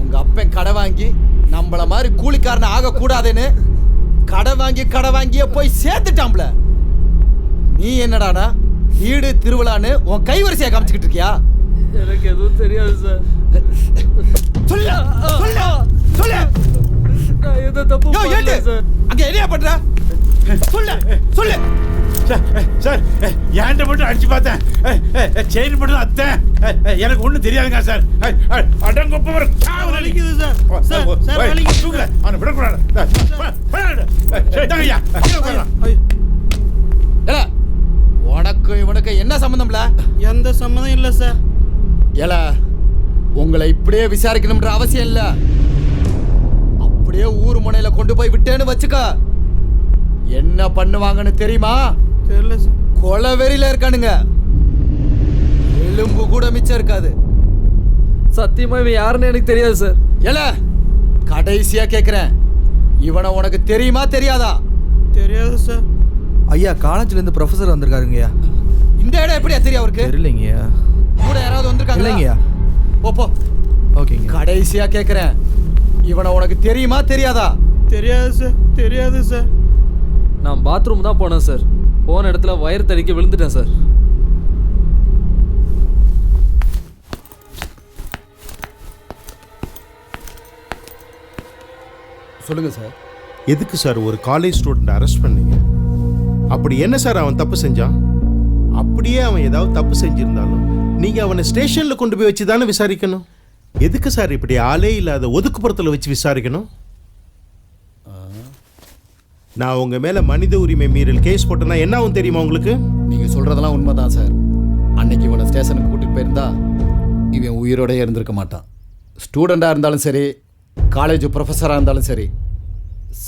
உங்க அப்பன் கடை வாங்கி நம்மள மாதிரி கூலிக்காரன் ஆக கூடாதுன்னு கடை வாங்கிய போய் சேர்த்துட்டாம்ல. நீ என்னடானா வீடு திருவிழான்னு உன் கைவரிசையா காமிச்சுக்கிட்டு இருக்கியா? எனக்கு எதுவும் தெரியாது சார். சொல்ல சொல்ல சொல்ல. நான் எதை தப்பு பண்ணல சார். அங்க என்ன பண்ற? சொல்ல சொல்ல. சார் ஏன்ட்ட மட்டும் அடிச்சு பார்த்தேன். செயின் மட்டும் அத்தேன். எனக்கு ஒன்றும் தெரியாதுங்க சார். அடங்கொப்பவர் வலிக்குது சார். சார் வலிக்குது. அவனை விடக்கூடாது. உனக்கு இவனுக்கு என்ன சம்பந்தம்ல? எந்த சம்மந்தம் இல்லை சார். ஏல உங்களை இப்படியே விசாரிக்கணும்ன்ற அவசியம் இல்ல. அப்படியே ஊர் முனையில கொண்டு போய் விட்டேன்னு வச்சுக்க, என்ன பண்ணுவாங்கன்னு தெரியுமா? தெரியல சார். கொலை வெறியில இருக்கானுங்க. எலும்பு கூட மிச்சம் இருக்காது. சத்தியமா இவன் யாருன்னு எனக்கு தெரியாது சார். ஏல கடைசியா கேக்குறேன், இவனை உனக்கு தெரியுமா தெரியாதா? தெரியாது சார். ஐயா காலேஜ்லேருந்து ப்ரொஃபஸர் வந்திருக்காருங்கய்யா. இந்த இடம் எப்படியா தெரியும் அவருக்கு? தெரியலைங்கய்யா. கூட யாராவது வந்திருக்காங்க? இல்லைங்கய்யா. போ ஓகேங்க. கடைசியா கேக்குறேன், இவனை உனக்கு தெரியுமா தெரியாதா? தெரியாது சார். தெரியாது சார். நான் பாத்ரூம் தான் போனேன் சார். போன இடத்துல வயர் தடிக்க விழுந்துட்டேன் சார். சொல்லுங்க சார். எதுக்கு சார் ஒரு காலேஜ் ஸ்டூடெண்ட் அரெஸ்ட் பண்ணீங்க? அப்படி என்ன சார் அவன் தப்பு செஞ்சான்? அப்படியே அவன் ஏதாவது தப்பு செஞ்சிருந்தாலும் நீங்க அவனை ஸ்டேஷன்ல கொண்டு போய் வச்சு தானே விசாரிக்கணும். எதுக்கு சார் இப்படி ஆளே இல்லாத ஒதுக்குப்புறத்தில் வச்சு விசாரிக்கணும்? நான் உங்க மேல மனித உரிமை மீறல் கேஸ் போட்டேன்னா என்ன ஆகும் தெரியுமா உங்களுக்கு? நீங்க சொல்றதெல்லாம் உண்மைதான் சார். அன்னைக்கு இவனை ஸ்டேஷனுக்கு கூட்டிட்டு போயிருந்தா இவன் உயிரோடய இருந்திருக்க மாட்டான். ஸ்டூடெண்டா இருந்தாலும் சரி, காலேஜ் ப்ரொஃபஸராக இருந்தாலும் சரி,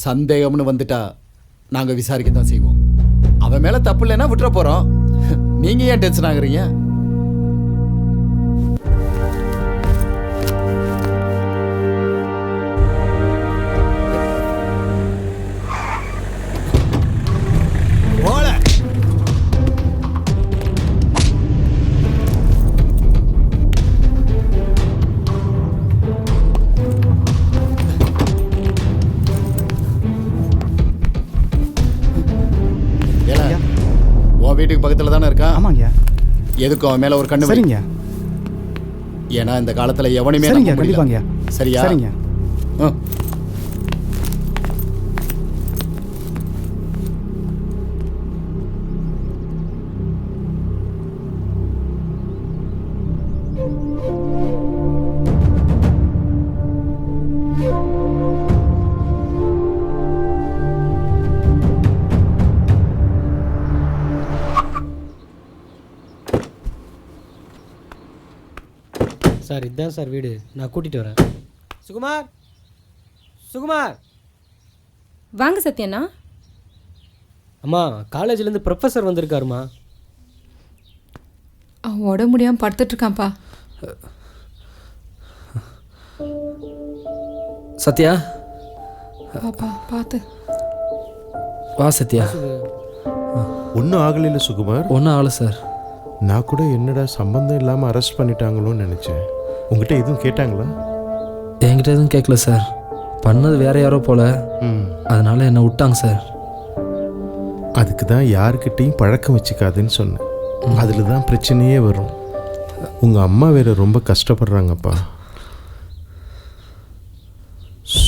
சந்தேகம்னு வந்துட்டா நாங்கள் விசாரிக்க தான் செய்வோம். அவன் மேலே தப்பு இல்லைன்னா விட்டுற போகிறோம். நீங்கள் ஏன் டென்ஷன் ஆகுறீங்க? போல உன் வீட்டுக்கு பக்கத்தில் தானே இருக்கான்? ஆமாங்க. எதுக்கும் அவன் மேலே ஒரு கண்ணு. சரிங்க. ஏன்னா இந்த காலத்தில் எவனுமே சரிங்க. கண்டிப்பாங்க. சரியா? சரிங்க. சார் இதுதான் சார் வீடு. நான் கூட்டிகிட்டு வரேன். சுகுமார், சுகுமார். வாங்க சத்யண்ணா. அம்மா காலேஜ்லேருந்து ப்ரொஃபஸர் வந்திருக்காருமா. அவன் உடம்பு முடியாமல் படுத்துட்ருக்கான்ப்பா. சத்யா பாப்பா பார்த்து வா. சத்யா ஒன்றும் ஆகலையில சுகுமார்? ஒன்றும் ஆகலை சார். நான் கூட என்னடா சம்பந்தம் இல்லாமல் அரெஸ்ட் பண்ணிட்டாங்களோன்னு நினச்சேன். உங்ககிட்ட எதுவும் கேட்டாங்களா? என்கிட்ட எதுவும் கேட்கல சார். பண்ணது வேற யாரோ போல, அதனால என்னை விட்டாங்க சார். அதுக்கு தான் யாருக்கிட்டையும் பழக்கம் வச்சுக்காதுன்னு சொன்னேன். அதில் தான் பிரச்சனையே வரும். உங்கள் அம்மா வேற ரொம்ப கஷ்டப்படுறாங்கப்பா.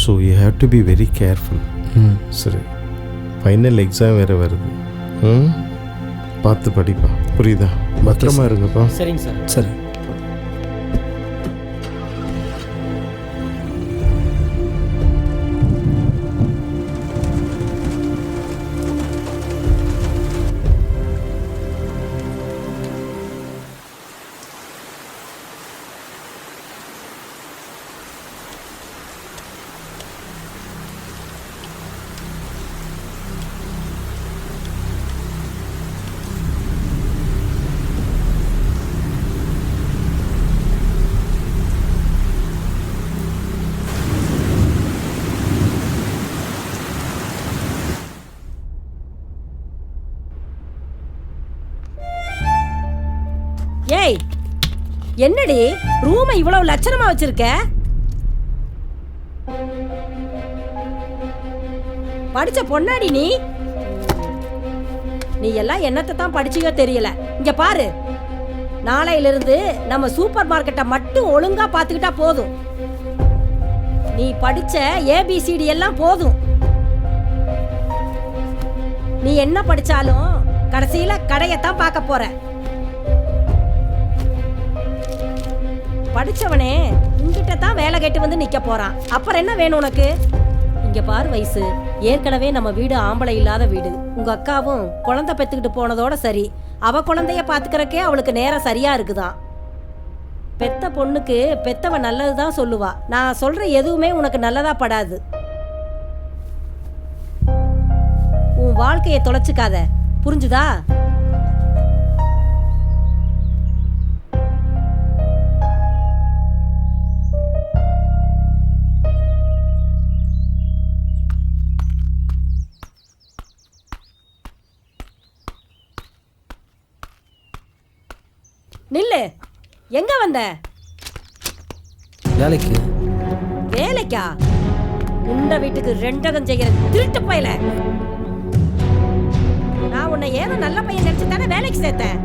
So you have to be very careful. சரி, ஃபைனல் எக்ஸாம் வேறு வருது. பார்த்து படிப்பா, புரியுதா? பத்திரமா இருங்கப்பா. சரிங்க சார். சரி. ஏய், என்னடி ரூமை இவ்வளவு லட்சணமா வச்சிருக்க? படிச்ச பொண்ணாடி நீ? நீ எல்லாம் என்னத்தை தான் படிச்சியோ தெரியல. இங்க பாரு, நாளையிலிருந்து நம்ம சூப்பர் மார்க்கெட்டை மட்டும் ஒழுங்கா பாத்துக்கிட்டா போதும். நீ படிச்ச ஏபிசிடி எல்லாம் போதும். நீ என்ன படிச்சாலும் கடைசியில கடையத்தான் பார்க்க போற. படிச்சவனே உங்ககிட்ட தான் வேலை கேட்டு வந்து நிக்க போறான். அப்புறம் என்ன வேணும் உனக்கு? இங்க பாரு வயசு, ஏற்கனவே நம்ம வீடு ஆம்பளை இல்லாத வீடு. உங்க அக்காவும் குழந்தை பெத்துக்கிட்டு போனதோட சரி, அவ குழந்தைய பாத்துக்கிறக்கே அவளுக்கு நேரம் சரியா இருக்குதான். பெத்த பொண்ணுக்கு பெத்தவ நல்லதுதான் சொல்லுவா. நான் சொல்ற எதுவுமே உனக்கு நல்லதா படாது. உன் வாழ்க்கையை தொலைச்சுக்காத, புரிஞ்சுதா? நில்லு. எங்க வந்த? வேலைக்கு. வேலைக்கா? உண்ட வீட்டுக்கு ரெண்டகம் செய்கிற திருட்டு பையல. நான் உன்னை ஏதோ நல்ல பையன் நினைச்சு தானே வேலைக்கு சேர்த்தேன்.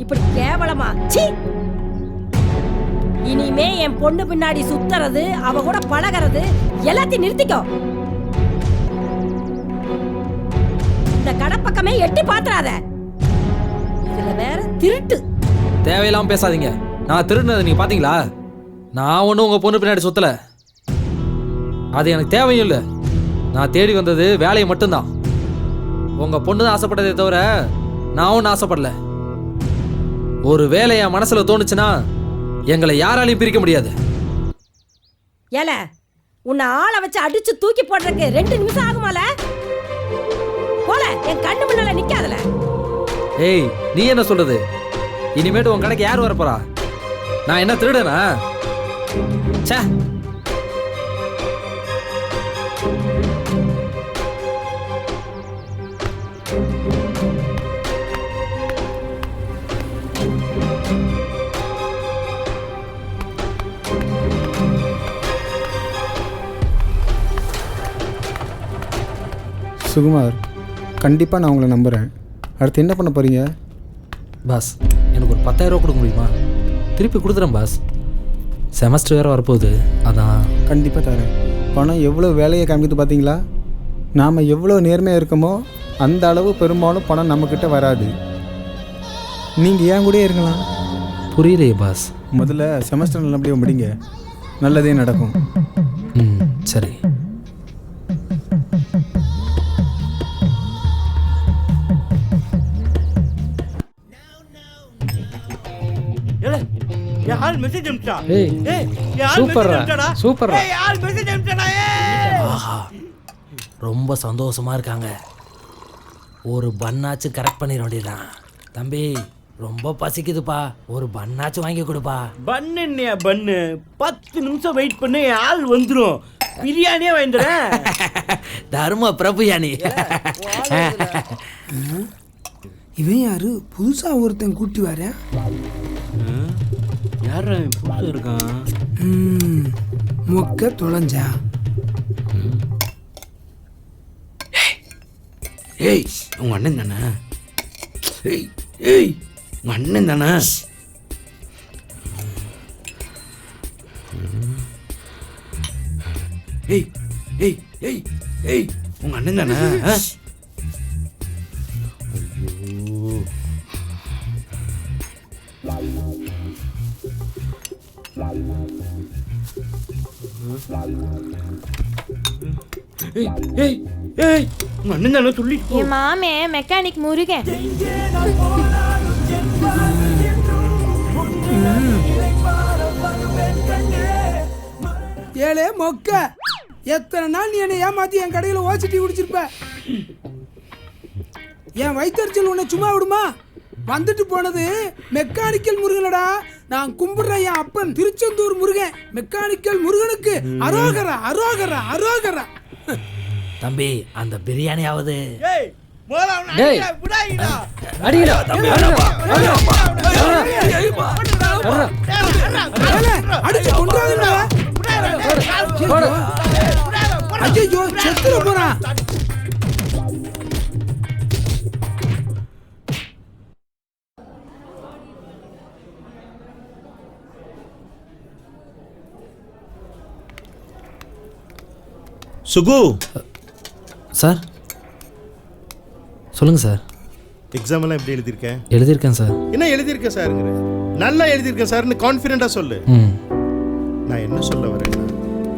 இப்படி கேவலமா? சீ! இனிமே என் பொண்ணு பின்னாடி சுத்துறது, அவ கூட பழகிறது எல்லாத்தையும் நிறுத்திக்கோ. இந்த கடை பக்கமே எட்டி பாத்துறாத. இதுல வேற திருட்டு. தேவையில்லாம பேசாதீங்க. நான் திருடுனதை நீங்க பாத்தீங்களா? நான் ஒன்றும் உங்க பொண்ணு பின்னாடி சுத்தல. அது எனக்கு தேவையும் இல்லை. நான் தேடி வந்தது வேலையை மட்டும்தான். உங்க பொண்ணு தான் ஆசைப்பட்டதே தவிர நான் ஒன்றும் ஆசைப்படல. ஒரு வேலை என் மனசுல தோணுச்சுன்னா எங்களை யாராலையும் பிரிக்க முடியாது. ஏல, உன்னை ஆளை வச்சு அடிச்சு தூக்கி போடுறதுக்கு 2 நிமிஷம் ஆகுமால? போல, என் கண்ணு முன்னால நிக்காதல. ஏய், நீ என்ன சொல்றது? இனிமேட்டு உன் கடைக்கு யார் வரப்போறா? நான் என்ன திருடனா? ச்சே. சுகுமார், கண்டிப்பாக நான் உங்களை நம்புகிறேன். அடுத்து என்ன பண்ண போகிறீங்க? பாஸ், எனக்கு ஒரு 10,000 ரூபா கொடுக்க முடியுமா? திருப்பி கொடுத்துறேன் பாஸ். செமஸ்டர் வேறு வரப்போகுது, அதான். கண்டிப்பாக தரேன். பணம் எவ்வளோ வேலையை காமிக்குது பார்த்தீங்களா? நாம் எவ்வளோ நேர்மையாக இருக்கோமோ அந்த அளவு பெரும்பாலும் பணம் நம்மக்கிட்ட வராது. நீங்கள் ஏன் கூட இருக்கலாம். புரியலையே பாஸ். முதல்ல செமஸ்டர் நல்லபடியாக முடிங்க, நல்லதே நடக்கும். சரி. யார் மெசேஜ் அனுப்பிச்சா? ஏய், சூப்பர்ரா, சூப்பர்ரா. யார் மெசேஜ் அனுப்பிச்சா? ஆஹா, ரொம்ப சந்தோஷமா இருக்காங்க. ஒரு பன்னாச்சு கரெக்ட் பண்ணிட வேண்டியதான். தம்பி, ரொம்ப பசிக்குதுப்பா, ஒரு பன்னாச்சு வாங்கி கொடுப்பா. பன்னு என்னையா பன்னு? 10 நிமிஷம் வெயிட் பண்ணு, ஆள் வந்துடும். பிரியாணியே வாங்கிடுறேன். தர்ம பிரபுயானி. இவன் யாரு? புதுசா ஒருத்தன் கூட்டி வரேன். யார் புதுசா இருக்கான்? மொக்க தொலைஞ்சா. ஏய் உங்க அண்ணன் தானே? ஏய் ஏய் உங்க அண்ணன் தானே? ஏய் ஏய் ஏய் ஏய் உங்க அண்ணன் தானே? ஏய் ஏய் ஏய் உங்க அண்ணன் தானே சொல்லி. என் மாமே மெக்கானிக் முருகன். ஏலே மொக்க, எத்தனை நாள் நீ என்னை ஏமாத்தி என் கடையில் ஓசிட்டி குடிச்சிருப்ப. என் வயிற்றுச்சல் உன்னை சும்மா விடுமா? வந்துட்டு போனது மெக்கானிக்கல் முருகனடா. நான் கும்பிடுறேன் என் அப்பன் திருச்செந்தூர் முருகன். மெக்கானிக்கல் முருகனுக்கு அரோகரா அரோகரா அரோகரா. தம்பி அந்த பிரியாணியாவது அடிச்சு கொண்டாதுடா. ஐயோ செத்துற போறான். சுகு சார் சொல்லுங்கள் சார். எக்ஸாம் எல்லாம் எப்படி எழுதியிருக்கேன்? எழுதியிருக்கேன் சார். என்ன எழுதியிருக்கேன் சாருங்கிற? நல்லா எழுதியிருக்கேன் சார்னு கான்ஃபிடென்ட்டாக சொல்லு. நான் என்ன சொல்ல வரேன்னா,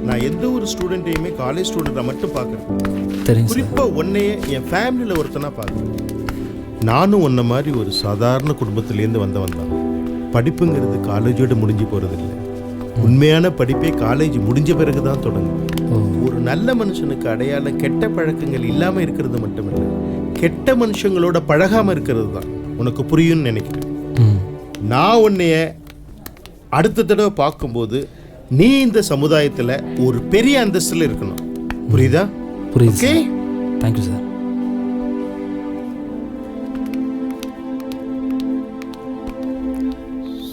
நான் எந்த ஒரு ஸ்டூடெண்ட்டையுமே காலேஜ் ஸ்டூடெண்ட்டை மட்டும் பார்க்குறேன். குறிப்பாக உன்னையே என் ஃபேமிலியில் ஒருத்தனா பார்க்குறேன். நானும் உன்ன மாதிரி ஒரு சாதாரண குடும்பத்திலேருந்து வந்தவன் தான். படிப்புங்கிறது காலேஜோடு முடிஞ்சு போகிறதில்லை. உண்மையான படிப்பே காலேஜ் முடிஞ்ச பிறகு தான் தொடங்கும். ஒரு நல்ல மனுஷனுக்கு அடையாளம் கெட்ட பழக்கங்கள் இல்லாமல் இருக்கிறது மட்டுமில்லை, கெட்ட மனுஷங்களோட பழகாமல் இருக்கிறது தான். உனக்கு புரியும்னு நினைக்கிறேன். நான் உன்னைய அடுத்த தடவை பார்க்கும்போது நீ இந்த சமுதாயத்தில் ஒரு பெரிய அந்தஸ்தில் இருக்கணும். புரியுதா? புரியுது. Okay, thank you sir.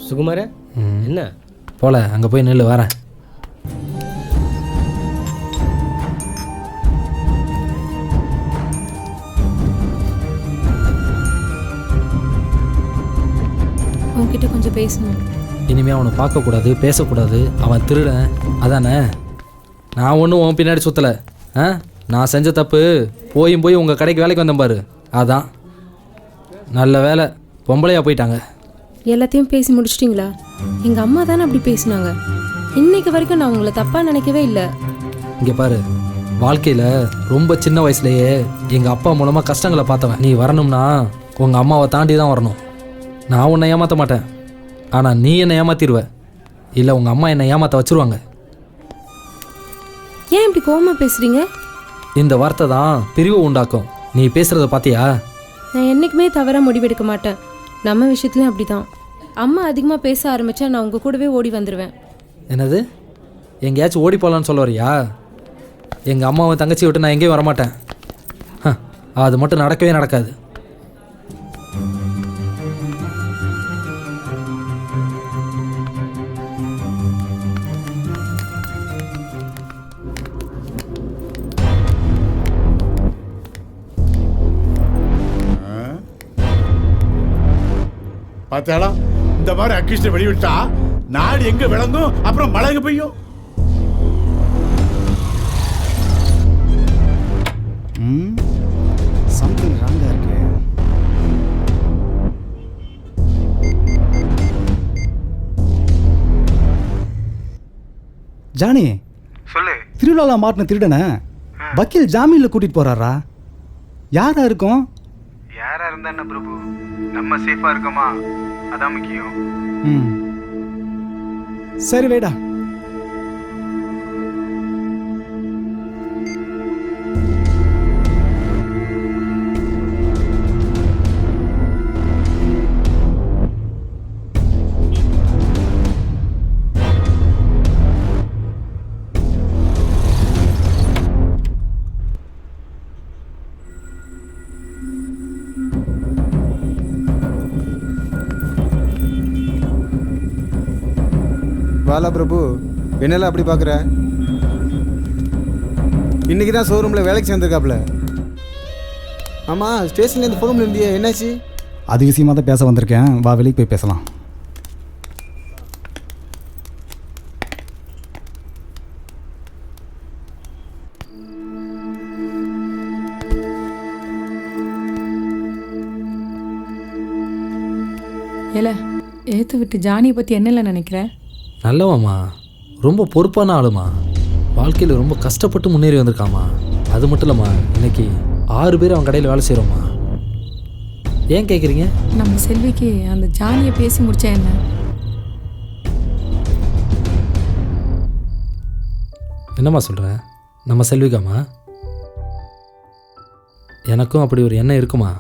சுகுமார என்ன போல அங்கே போய் நெல் வரேன். உன்கிட்ட கொஞ்சம் பேசணும். இனிமேல் அவனை பார்க்கக்கூடாது, பேசக்கூடாது. அவன் திருடன் அதானே? நான் ஒன்றும் உன் பின்னாடி சுற்றலை. நான் செஞ்ச தப்பு போய் உங்கள் கடைக்கு வேலைக்கு வந்தேன் பாரு, அதான். நல்ல வேலை பொம்பளையா போயிட்டாங்க. எல்லாத்தையும் பேசி முடிச்சிட்டிங்களா? எங்கள் அம்மா தானே அப்படி பேசினாங்க. இன்னைக்கு வரைக்கும் நான் உங்களை தப்பாக நினைக்கவே இல்லை. இங்கே பாரு, வாழ்க்கையில் ரொம்ப சின்ன வயசுலேயே எங்கள் அப்பா மூலமாக கஷ்டங்களை பார்த்தவன். நீ வரணும்னா உங்கள் அம்மாவை தாண்டி தான் வரணும். நான் உன்னை ஏமாற்ற மாட்டேன், ஆனால் நீ என்னை ஏமாற்றிடுவ. இல்லை உங்கள் அம்மா என்னை ஏமாற்ற வச்சுருவாங்க. ஏன் இப்படி கோவமாக பேசுகிறீங்க? இந்த வார்த்தை தான் பிரிவு உண்டாக்கும். நீ பேசுகிறத பார்த்தியா? நான் என்றைக்குமே தவறாக முடிவெடுக்க மாட்டேன். நம்ம விஷயத்துலையும் அப்படி தான். அம்மா அதிகமாக பேச ஆரம்பித்தா நான் உங்கள் கூடவே ஓடி வந்துடுவேன். என்னது? எங்கேயாச்சும் ஓடி போகலான்னு சொல்ல வரியா? எங்கள் அம்மாவை தங்கச்சி விட்டு நான் எங்கேயும் வரமாட்டேன். அது மட்டும் நடக்கவே நடக்காது. பார்த்தாளா, இந்த மாதிரி அக்கிஷ்ட வெளிவிட்டா நாடு எங்க விளங்கும், அப்புறம் மழை எங்க பெய்யும். சம்திங் ராங்கா இருக்கு. ஜானி சொல்லு. திருவிழாவில் மாட்டின திருடனை வக்கீல் ஜாமீனில் கூட்டிட்டு போறாரா? யாரா இருக்கும்? யாரா இருந்தா என்ன பிரபு, நம்ம சேஃபா இருக்கோமா, அதான் முக்கியம். சரி வேடா. வாலா பிரபு, என்னெல்லாம் அப்படி பார்க்குற? இன்றைக்கி தான் ஷோரூமில் வேலைக்கு சேர்ந்துருக்காப்புல. ஆமாம், ஸ்டேஷன்லேருந்து ஃபோன் இருந்தியே, என்னாச்சு? அது விஷயமா தான் பேச வந்திருக்கேன். வா, வெளியே போய் பேசலாம். ஏல ஏற்று விட்டு ஜானியை பற்றி என்னல நினைக்கிறேன்? நல்லவாம்மா, ரொம்ப பொறுப்பான ஆளுமா. வாழ்க்கையில் ரொம்ப கஷ்டப்பட்டு முன்னேறி வந்திருக்காமா. அது மட்டும் இல்லைம்மா, இன்னைக்கு 6 பேர் அவன் கடையில் வேலை செய்கிறோம்மா. ஏன் கேட்குறீங்க? நம்ம செல்விக்கு அந்த ஜானியை பேசி முடிச்சா என்ன? என்னம்மா சொல்கிற? நம்ம செல்விக்காம்மா? எனக்கும் அப்படி ஒரு எண்ணம் இருக்குமா?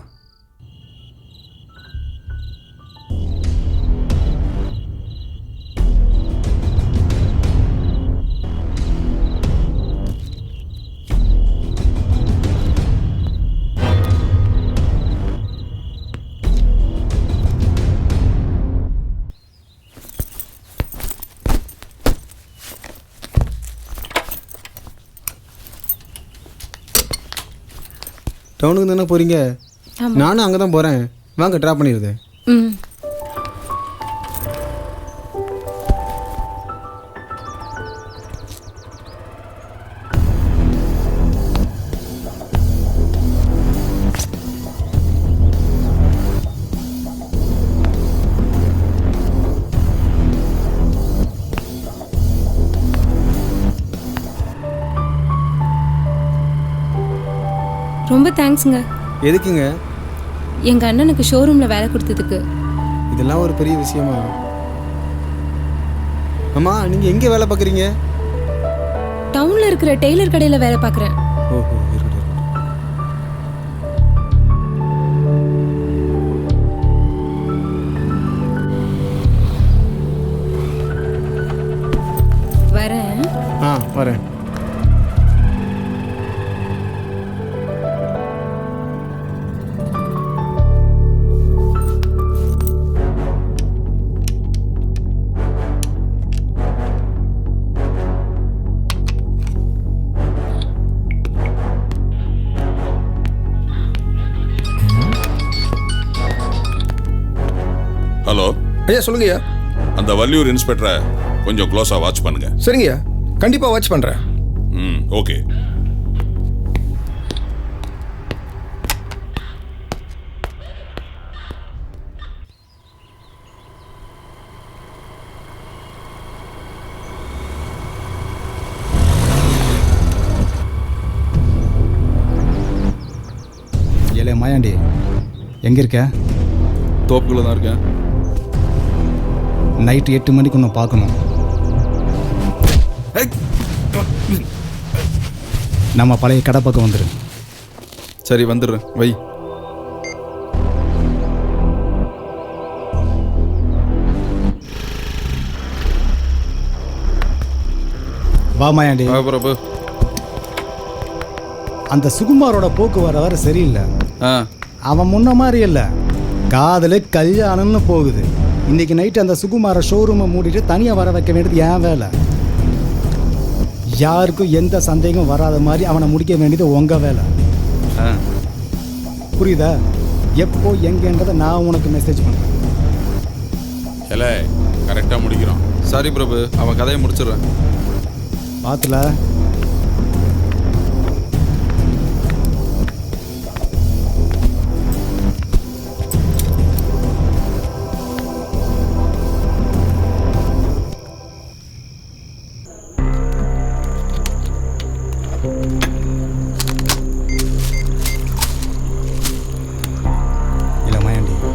டவுனுக்கு தானே போகிறீங்க? நானும் அங்கே தான் போகிறேன். வாங்க, ட்ராப் பண்ணிடுது. ம். ரொம்ப தேங்க்ஸுங்க. எதுக்குங்க? எங்கள் அண்ணனுக்கு ஷோரூமில் வேலை கொடுத்ததுக்கு. இதெல்லாம் ஒரு பெரிய விஷயமா? அம்மா, நீங்கள் எங்கே வேலை பார்க்குறீங்க? டவுனில் இருக்கிற டெய்லர் கடையில் வேலை பார்க்குறேன். ஓஹோ, இருக்கட்டும். வரேன். வரேன். ஹலோ ஐயா, சொல்லுங்கய்யா. அந்த வள்ளியூர் இன்ஸ்பெக்டரை கொஞ்சம் க்ளோஸாக வாட்ச் பண்ணுங்க. சரிங்கய்யா, கண்டிப்பாக வாட்ச் பண்ணுறேன். ஓகே. ஏலே மாயாண்டி, எங்கே இருக்க? தோப்புக்குள்ளே தான் இருக்கேன். நைட்டு 8 மணிக்கு ஒன்று பார்க்கணும். நம்ம பழைய கடை பக்கம் வந்துடு. சரி, வந்துடுறேன். வை. வா மாயாண்டி. பிரபு, அந்த சுகுமாரோட போக்கு வர சரியில்லை. அவன் முன்ன மாதிரி இல்லை, காதல் கல்யாணம்னு போகுது. இன்னைக்கு நைட்டு அந்த சுகுமார ஷோரூமை மூடிட்டு தனியாக வர வைக்க வேண்டியது என் வேலை. யாருக்கும் எந்த சந்தேகம் வராத மாதிரி அவனை முடிக்க வேண்டியது உங்கள் வேலை. புரியுதா? எப்போ எங்கன்றதை நான் உனக்கு மெசேஜ் பண்ணுறேன். இல்லை, கரெக்டாக முடிக்கிறோம். சரி பிரபு, அவன் கதையை முடிச்சிடுறேன். பார்த்துல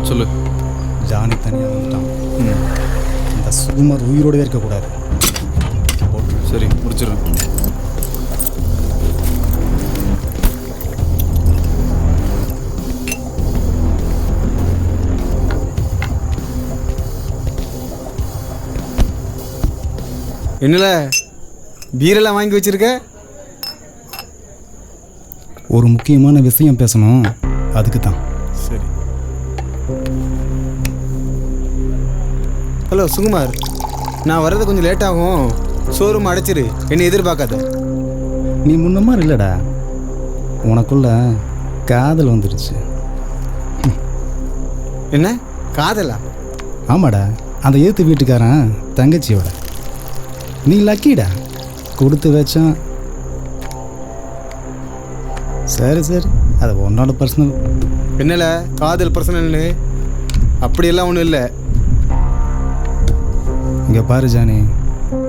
சொல்லு. ஜானி தனியாக வந்துட்டான். இந்த சுகுமார் உயிரோடவே இருக்கக்கூடாது. சரி, முடிச்சிடுறேன். என்னல பீரெல்லாம் வாங்கி வச்சிருக்க? ஒரு முக்கியமான விஷயம் பேசணும், அதுக்கு தான். சரி. ஹலோ சுகுமார், நான் வர்றது கொஞ்சம் லேட் ஆகும். ஷோரூம் அடைச்சிரு, என்னை எதிர்பார்க்காத. நீ முன்ன மாதிரி இல்லைடா, உனக்குள்ள காதல் வந்துடுச்சு. என்ன காதலா? ஆமாடா, அந்த ஏற்று வீட்டுக்காரன் தங்கச்சியோட. நீ லக்கிடா, கொடுத்து வச்சான். சரி சரி, அது உன்னோட பர்சனல். என்னல காதல் பர்சனல்னு? அப்படியெல்லாம் ஒன்றும் இல்லை. இங்கே பாரு ஜானி,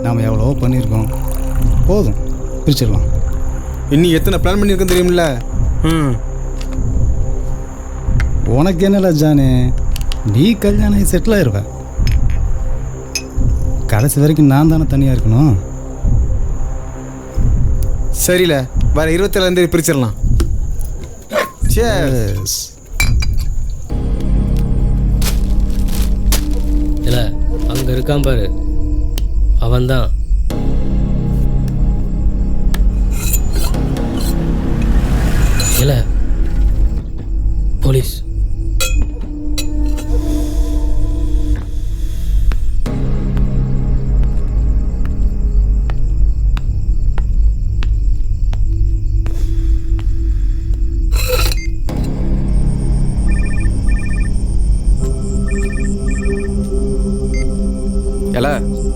நாம் எவ்வளோ பண்ணியிருக்கோம், போதும் பிரிச்சிடலாம். இன்னும் எத்தனை பிளான் பண்ணியிருக்கோம் தெரியுமில்ல? உனக்கு என்னல ஜானி, நீ கல்யாணம் செட்டில் ஆயிடுவ. கடைசி வரைக்கும் நான் தானே தனியாக இருக்கணும். சரியில்ல, வர 27 பிரிச்சிடலாம். இல்லை அங்கே இருக்கான் பாரு, அவன்தான். இல்லை போலீஸ்.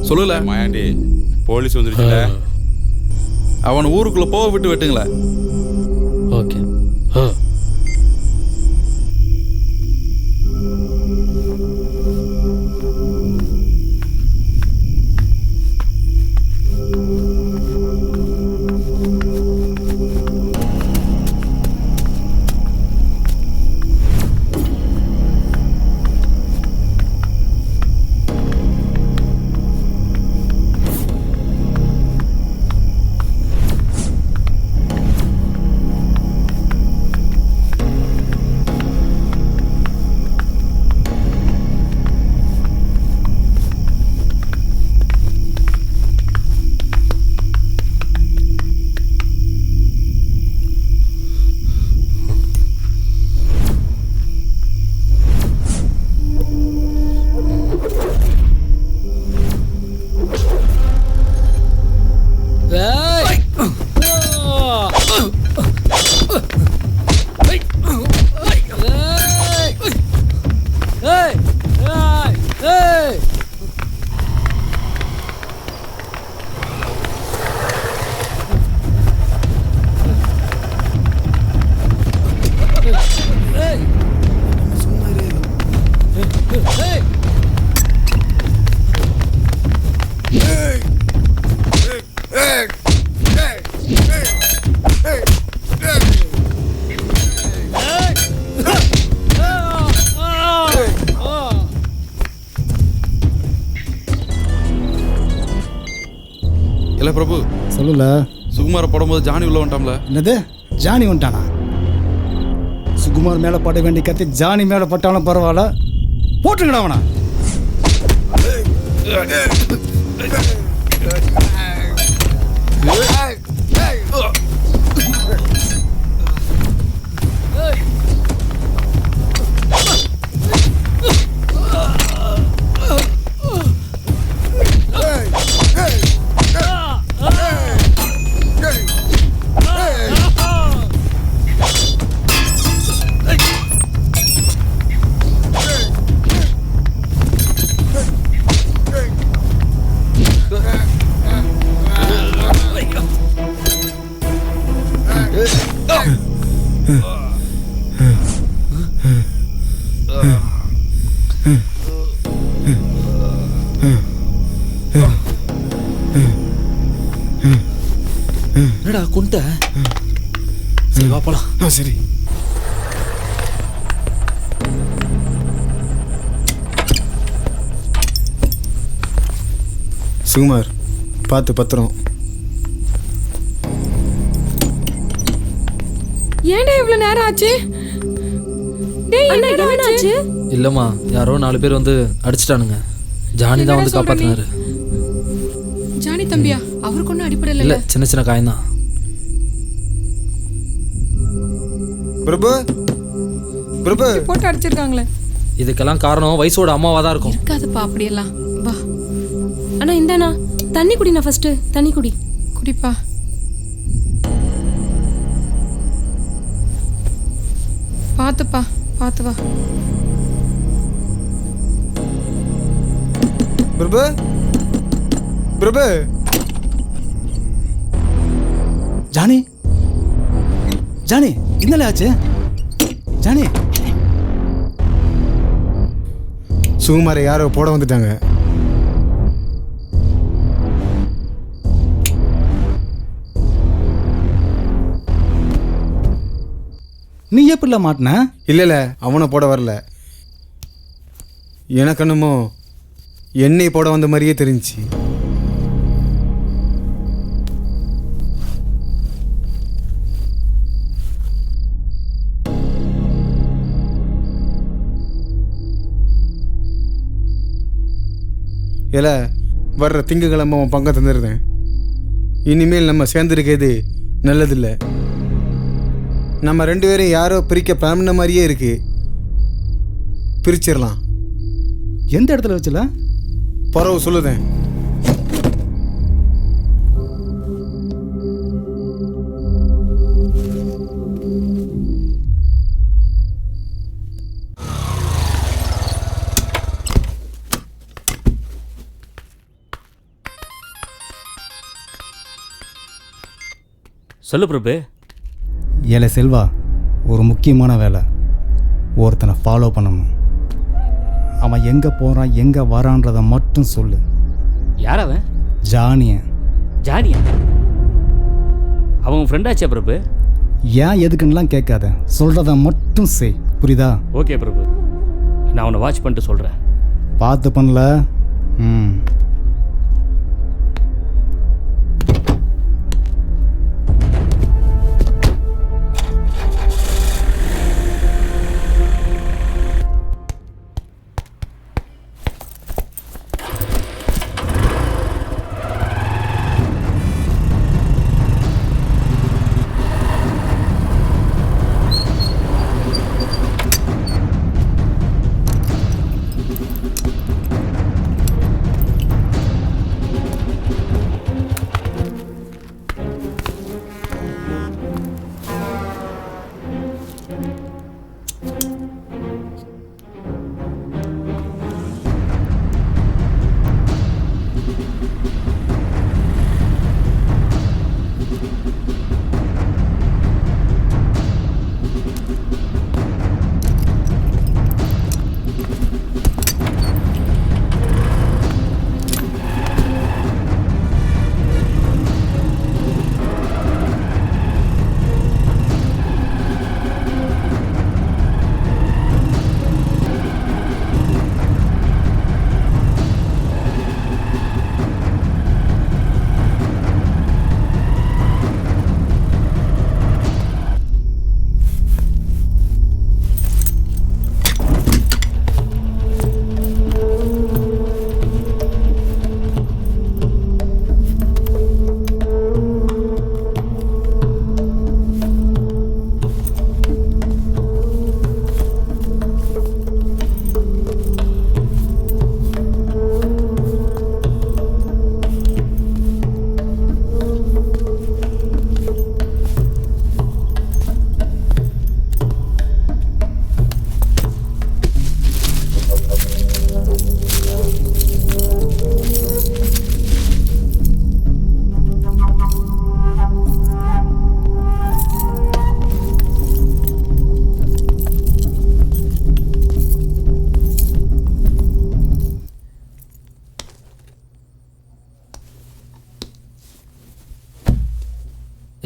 சொல்லல மாயாண்டி, போலீஸ் வந்துருச்சுல, அவன் ஊருக்குள்ள போக விட்டு வெட்டுங்களேன். ஓகே. இல்லை பிரபு, சொல்லல. சுகுமாரை போடும்போது ஜானி உள்ள வந்துட்டாம்ல. என்னது ஜானி வந்துட்டானா? சுகுமார் மேலே பட வேண்டிய கத்தி ஜானி மேலே பட்டாலும் பரவாயில்ல, போட்டுங்கடா அவனை. என்னடா கொண்ட? சரி வா போலாம். சரி. சுகுமார் பார்த்து பத்திரம். ஏன்டா இவ்வளவு நேரம் ஆச்சு? டேய் என்னடா ஆச்சு? இல்லம்மா, யாரோ 4 பேர் வந்து அடிச்சிட்டானுங்க. ஜானி தான் வந்து காப்பாத்தினாரு. ஜானி தம்பியா? அவருக்கு ஒன்றும் அடிப்படை இல்ல, இல்லை. சின்ன சின்ன காயம்தான். பிரபு பிரபு போட்டு அடிச்சிருக்காங்களே. இதுக்கெல்லாம் காரணம் வயசோட அம்மாவா தான் இருக்கும். இருக்காதுப்பா அப்படியெல்லாம். வா அண்ணா இந்தாண்ணா, தண்ணி குடிண்ணா. ஃபர்ஸ்ட் தண்ணி குடி. குடிப்பா. பார்த்துப்பா, பார்த்து வா. பிரபு, பிரபு. ஜானி, ஜானி, என்னல ஆச்சு? ஜானி, சுகுமாரை யாரோ போட வந்துட்டாங்க. நீ எப்படில மாட்டின? இல்லை, அவனை போட வரல. எனக்கு என்னமோ என்னை போட வந்த மாதிரியே தெரிஞ்சிச்சு. இல்லை, வர்ற திங்கக்கிழமை அவன் பங்கம் தந்துடுறேன். இனிமேல் நம்ம சேர்ந்துருக்கிறது நல்லதில்லை. நம்ம 2 பேரும் யாரோ பிரிக்க பிளான் மாதிரியே இருக்கு. பிரிச்சிடலாம். எந்த இடத்துல வச்சுல? பரவ சொல்லுதேன். சொல்லு பிரபு. ஏலே செல்வா, ஒரு முக்கியமான வேலை. ஒருத்தனை ஃபாலோ பண்ணணும். அவன் எங்கே போகிறான், எங்கே வரான்றதை மட்டும் சொல்லு. யார் அவன்? ஜானிய. ஜானியா? அவன் ஃப்ரெண்டாச்சா பிரபு? ஏன் எதுக்குன்னெலாம் கேட்காத, சொல்கிறத மட்டும் செய். புரியுதா? ஓகே பிரபு, நான் அவனை வாட்ச் பண்ணிட்டு சொல்கிறேன். பார்த்து பண்ணல.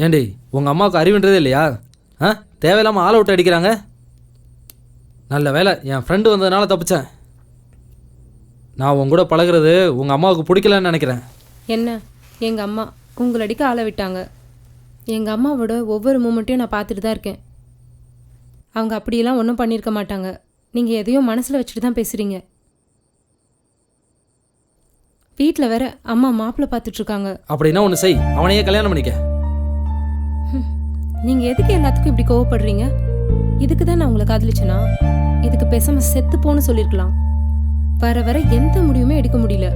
ஏண்டி உங்கள் அம்மாவுக்கு அறிவுன்றதே இல்லையா? தேவையில்லாமல் ஆள் அவுட் அடிக்கிறாங்க. நல்ல வேலை என் ஃப்ரெண்டு வந்ததுனால தப்பிச்சேன். நான் உங்க கூட பழகிறது உங்கள் அம்மாவுக்கு பிடிக்கலன்னு நினைக்கிறேன். என்ன, எங்கள் அம்மா உங்களை அடிக்க ஆளை விட்டாங்க. எங்கள் அம்மாவோட ஒவ்வொரு மூமெண்ட்டையும் நான் பார்த்துட்டு தான் இருக்கேன். அவங்க அப்படியெல்லாம் ஒன்றும் பண்ணியிருக்க மாட்டாங்க. நீங்கள் எதையும் மனசில் வச்சுட்டு தான் பேசுகிறீங்க. வீட்டில் வேற அம்மா மாப்பிள்ளை பார்த்துட்ருக்காங்க. அப்படின்னா ஒன்று செய், அவனையே கல்யாணம் பண்ணிக்க. நீங்கள் எதுக்கு எல்லாத்துக்கும் இப்படி கோவப்படுறீங்க? இதுக்கு தான் நான் உங்களை காதலிச்சேனா? இதுக்கு பேசாமல் செத்து போன்னு சொல்லியிருக்கலாம். வர வர எந்த முடிவுமே எடுக்க முடியல.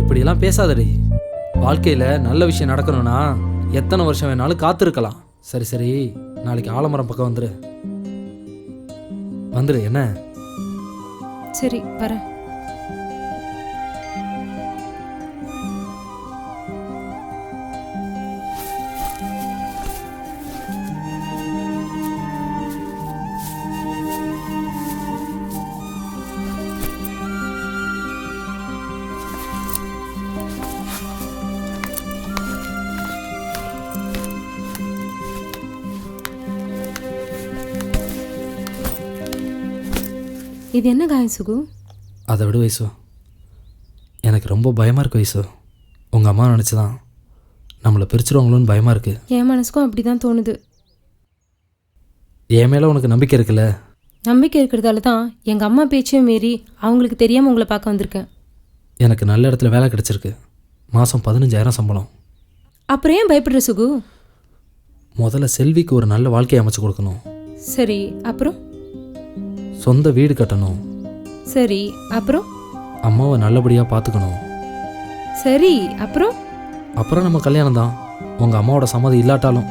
இப்படியெல்லாம் பேசாதடி. வாழ்க்கையில் நல்ல விஷயம் நடக்கணும்னா எத்தனை வருஷம் வேணாலும் காத்திருக்கலாம். சரி சரி, நாளைக்கு ஆலமரம் பக்கம் வந்துரு. வந்துடு என்ன. சரி வரேன். இது என்ன காயம் சுகு? அதை விட வயசு, எனக்கு ரொம்ப பயமாக இருக்கு வயசு. உங்கள் அம்மா நினச்சி தான் நம்மளை பிரிச்சிருவாங்களோன்னு பயமாக இருக்குது. என் மனசுக்கும் அப்படி தான் தோணுது. என் மேலே உனக்கு நம்பிக்கை இருக்குல்ல? நம்பிக்கை இருக்கிறதால தான் எங்கள் அம்மா பேச்சையும் மீறி அவங்களுக்கு தெரியாமல் உங்களை பார்க்க வந்திருக்கேன். எனக்கு நல்ல இடத்துல வேலை கிடச்சிருக்கு. மாதம் 15,000 சம்பளம். அப்புறம் ஏன் பயப்படுற சுகு? முதல்ல செல்விக்கு ஒரு நல்ல வாழ்க்கையை அமைச்சு கொடுக்கணும். சரி அப்புறம்? சொந்த வீடு கட்டணும். சரி அப்புறம்? அம்மாவை நல்லபடியாக பார்த்துக்கணும். சரி அப்புறம்? அப்புறம் நம்ம கல்யாணம் தான். உங்கள் அம்மாவோட சம்மதம் இல்லாட்டாலும்.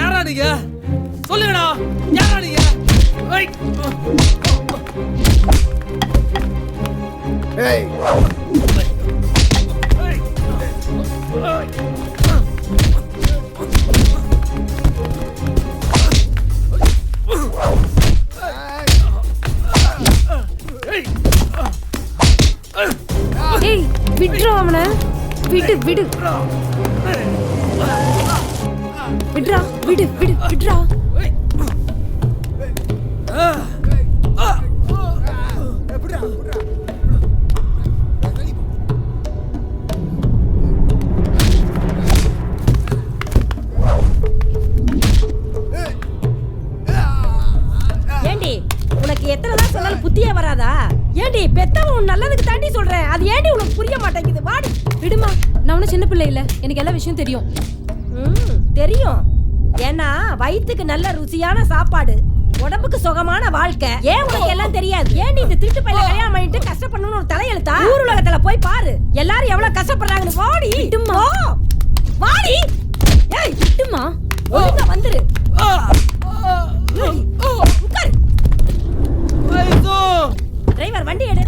யாரா நீங்க? சொல்லுங்கடா, யாரா நீங்க? ஏய் ஏய் விட்றா அவனை. விடு விடு விட்றா, விடு விடு விட்றா. ஏண்டி உனக்கு எத்தனை தான் சொன்னாலும் புத்தியே வராதா? ஏண்டி பெத்தவன் உன் நல்லதுக்கு தாண்டி சொல்றேன். அது ஏண்டி உனக்கு புரிய மாட்டேங்குது? வாடி. விடுமா, நான் ஒன்றும் சின்ன பிள்ளை இல்லை. எனக்கு எல்லா விஷயம் தெரியும். தெரியும். ஏன்னா வயிற்றுக்கு நல்ல ருசியான சாப்பாடு, உடம்புக்கு சுகமான வாழ்க்கை. ஏன் உனக்கு எல்லாம் தெரியாது? ஏன் நீ இந்த திருட்டு பையில கல்யாணம் பண்ணிட்டு கஷ்டப்படணும்னு ஒரு தலையெழுத்தா? ஊர் உலகத்துல போய் பாரு எல்லாரும் எவ்வளவு கஷ்டப்படுறாங்கன்னு. வாடி விடுமா, வாடி. ஏய் விடுமா, ஒழுங்கா வந்துரு. உட்காரு. டிரைவர் வண்டி எடு.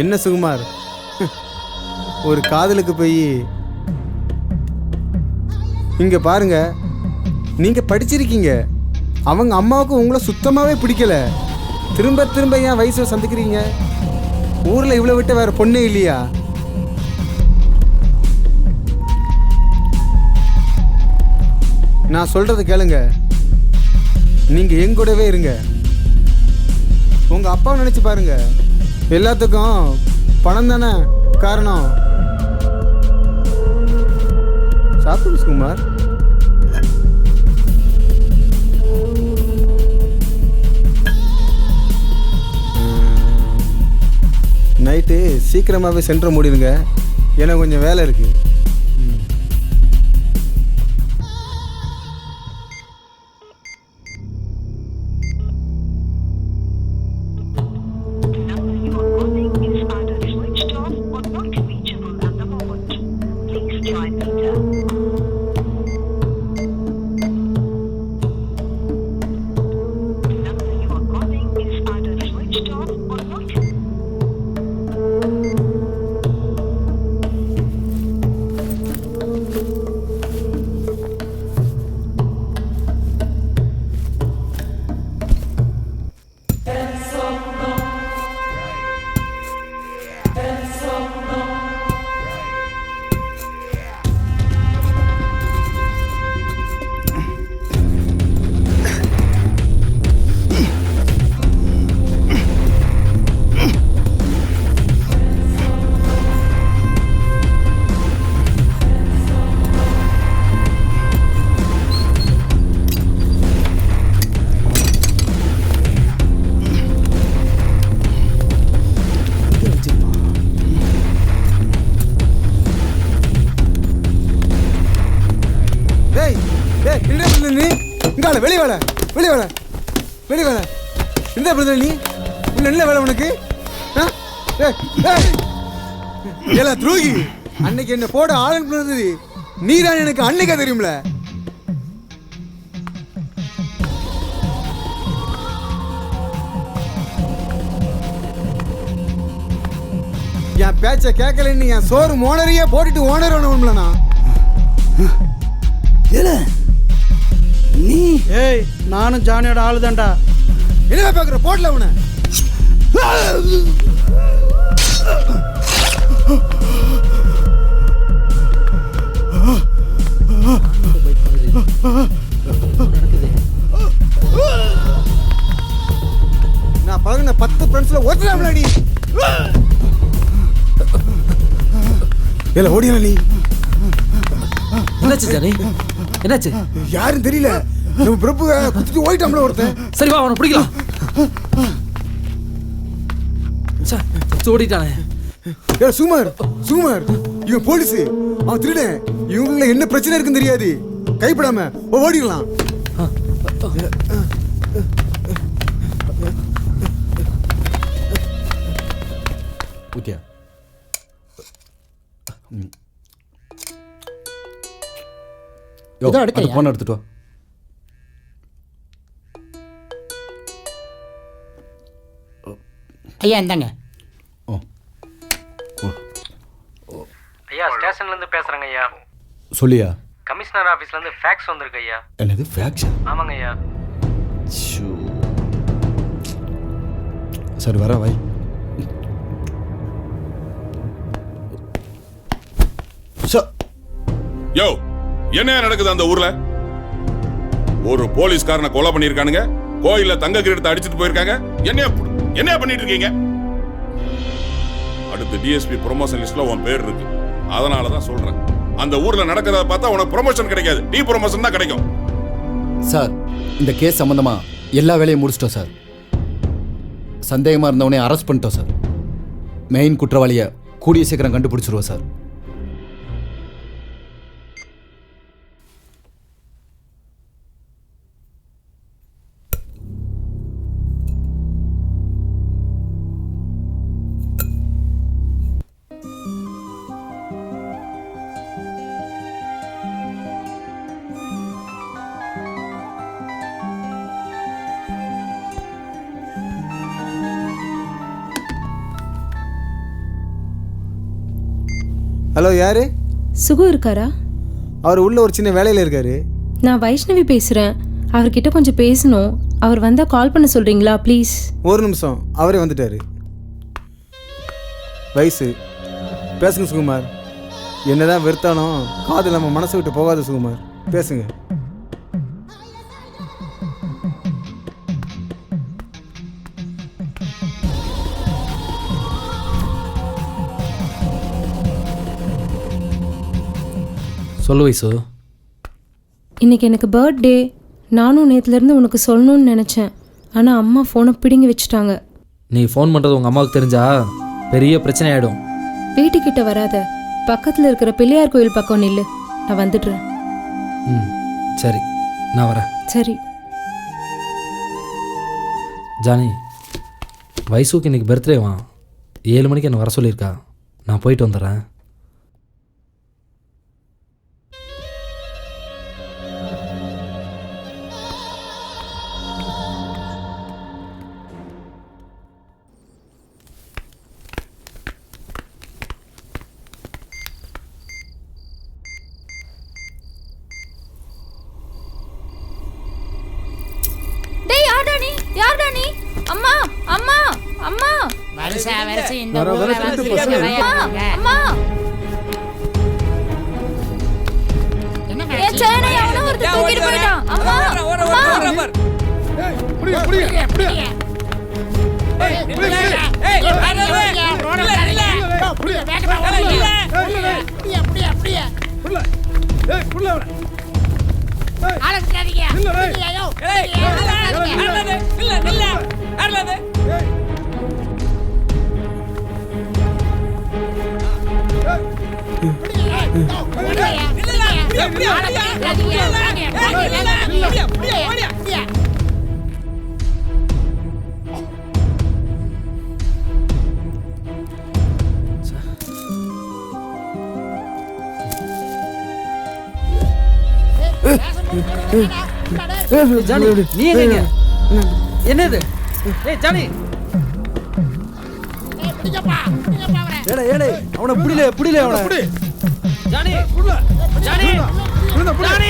என்ன சுகுமார், ஒரு காதலுக்கு போய் இங்க பாருங்க, நீங்க படிச்சிருக்கீங்க, அவங்க அம்மாவுக்கு உங்களை சுத்தமாவே பிடிக்கல. திரும்ப திரும்ப ஏன் வயசை சந்திக்கிறீங்க? ஊர்ல இவ்வளவு விட்டு வேற பொண்ணே இல்லையா? நான் சொல்றத கேளுங்க, நீங்க என் கூடவே இருங்க. உங்க அப்பாவை நினைச்சு பாருங்க, எல்லாத்துக்கும் பணம் தானே காரணம். சாப்பிடு சுகுமார். நைட்டு சீக்கிரமாகவே சென்டர் மூடிடுங்க, எனக்கு கொஞ்சம் வேலை இருக்குது. வேலை வெளி வேலை வெளி வேலை வெளி வேலை என்ன பிரதர் நீ உள்ள என்ன வேலை உனக்கு ஏல துரோகி அன்னைக்கு என்ன போட ஆளன் பண்ணது நீதான் எனக்கு அன்னைக்கா தெரியும்ல என் பேச்ச கேட்கலன்னு என் சோறு ஓனரையே போட்டுட்டு ஓனர் வேணும்லண்ணா நீ ஏய் நானும் ஜானியோட ஆளு தான்டா என்ன பாக்குற போடல உன நான் பழகின 10 ஃப்ரெண்ட்ஸ்ல ஒருத்தர் முன்னாடி ஏல ஓடியா நீ என்னாச்சு ஜானி என்னாச்சு யாரும் தெரியல நம்ம பிரபு குத்திட்டு ஓடிட்டாம்ல ஒருத்தன் சரி வா அவனை பிடிக்கலாம் ஓடிட்டானே ஏ சுகுமார் சுகுமார் இவன் போலீஸ் அவன் திருடன் இவங்கள என்ன பிரச்சனை இருக்குன்னு தெரியாது கைப்படாம ஓடிடலாம் ஊத்தியா போன் எடுத்துட்டு வா ஐயா இந்தாங்க ஐயா ஸ்டேஷன்ல இருந்து பேசுறேங்க ஐயா சொல்லியா கமிஷனர் ஆபீஸ்ல இருந்து ஃபேக்ஸ் வந்திருக்கு ஐயா என்னது ஃபேக்ஸ் ஆமாங்க ஐயா சரி வர வை யோ என்ன நடக்குது அந்த ஊர்ல ஒரு போலீஸ்காரனை கொலை பண்ணிருக்கானுங்க கோயில்ல தங்க கிரீடத்தை அடிச்சிட்டு போயிருக்காங்க என்ன பண்ணிட்டு இருக்கீங்க அடுத்து டிஎஸ்பி ப்ரொமோஷன் லிஸ்ட்ல உன் பேர் இருக்கு அதனாலதான் சொல்றேன் அந்த ஊர்ல நடக்கிறத பார்த்தா உனக்கு ப்ரொமோஷன் கிடைக்காது டி ப்ரொமோஷன் தான் கிடைக்கும் சார் இந்த கேஸ் சம்பந்தமா எல்லா வேலையும் முடிச்சிட்டோம் சார் சந்தேகமா இருந்தவனே அரெஸ்ட் பண்ணிட்டோம் சார் மெயின் குற்றவாளியை கூடிய சீக்கிரம் கண்டுபிடிச்சிருவோம் சார் ஹலோ யாரு சுகு இருக்காரா அவர் உள்ள ஒரு சின்ன வேலையில் இருக்காரு நான் வைஷ்ணவி பேசுகிறேன் அவர்கிட்ட கொஞ்சம் பேசணும் அவர் வந்தால் கால் பண்ண சொல்கிறீங்களா ப்ளீஸ் ஒரு நிமிஷம் அவரே வந்துட்டாரு வயசு பேசுங்க சுகுமார் என்னதான் வெறுத்தாலும் காது நம்ம மனசை விட்டு போகாத சுகுமார் பேசுங்க சொல்லு வயசு இன்னைக்கு எனக்கு பர்த்டே நானும் நேற்றுலேருந்து உனக்கு சொல்லணும்னு நினச்சேன் ஆனால் அம்மா ஃபோனை பிடுங்கி வச்சுட்டாங்க நீ ஃபோன் பண்ணுறது உங்கள் அம்மாவுக்கு தெரிஞ்சா பெரிய பிரச்சனை ஆகிடும் வீட்டுக்கிட்ட வராத பக்கத்தில் இருக்கிற பிள்ளையார் கோயில் பக்கம் நில்லு நான் வந்துடுறேன் ம் சரி நான் வரேன் சரி ஜானி வயசுக்கு இன்னைக்கு பர்த்டேவா 7 மணிக்கு என்னை வர சொல்லியிருக்கா நான் போயிட்டு வந்துடுறேன் அம்மா அம்மா அம்மா வருஷா வருஷம் இந்த ஊர்ல அம்மா ஏ சேனை அவன ஒருத்த தூக்கிட்டு போய்ட்டான் அம்மா அம்மா ஏய் புடிங்க புடிங்க புடிங்க ஏய் புடிங்க ஏய் ரோட இல்ல புடிங்க வேகமா ஓடுங்க புடிங்க புடிங்க புடிங்க புள்ள ஏய் புள்ள ஏய் ஆள விடாதீங்க இல்ல ஐயோ ஏய் இல்ல இல்ல அர்லது ஏய் ஜானி நீ எங்க என்னது ஏய் ஜானி ஏடா ஏடே அவனை புடில அவனை ஜானி ஜானி ஜானி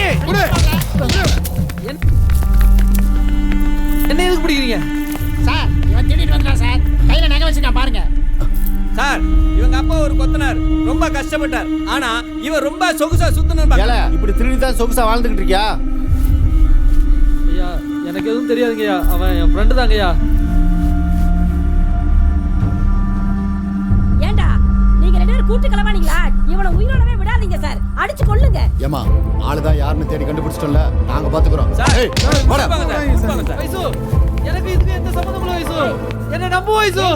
என்ன எதுக்கு பிடிக்கிறீங்க சார் இவன் திடீர்னு வந்தான் சார் கையில நகை வச்சிருக்கான் பாருங்க சார் இவங்க அப்பா ஒரு கொத்தனார் ரொம்ப கஷ்டப்பட்டார் ஆனா இவன் ரொம்ப சொகுசா சுத்தணும் இப்படி திருடி தான் சொகுசா வாழ்ந்துகிட்டு இருக்கியா? ஐயா எனக்கு எதுவும் தெரியாதுங்கய்யா அவன் என் ஃப்ரெண்டு தாங்கய்யா ஏண்டா நீங்க 2 பேரும் கூட்டு கலவானீங்களா? இவனை உயிரோடவே விடாதீங்க சார், அடிச்சு கொல்லுங்க. ஏமா ஆளுதான் யாருன்னு தேடி கண்டுபிடிச்சிட்டோம்ல, நாங்க பாத்துக்கிறோம். வைசு எனக்கு இதுக்கு எந்த சம்பந்தமும் இல்ல வைசு, என்ன நம்பு வைசு.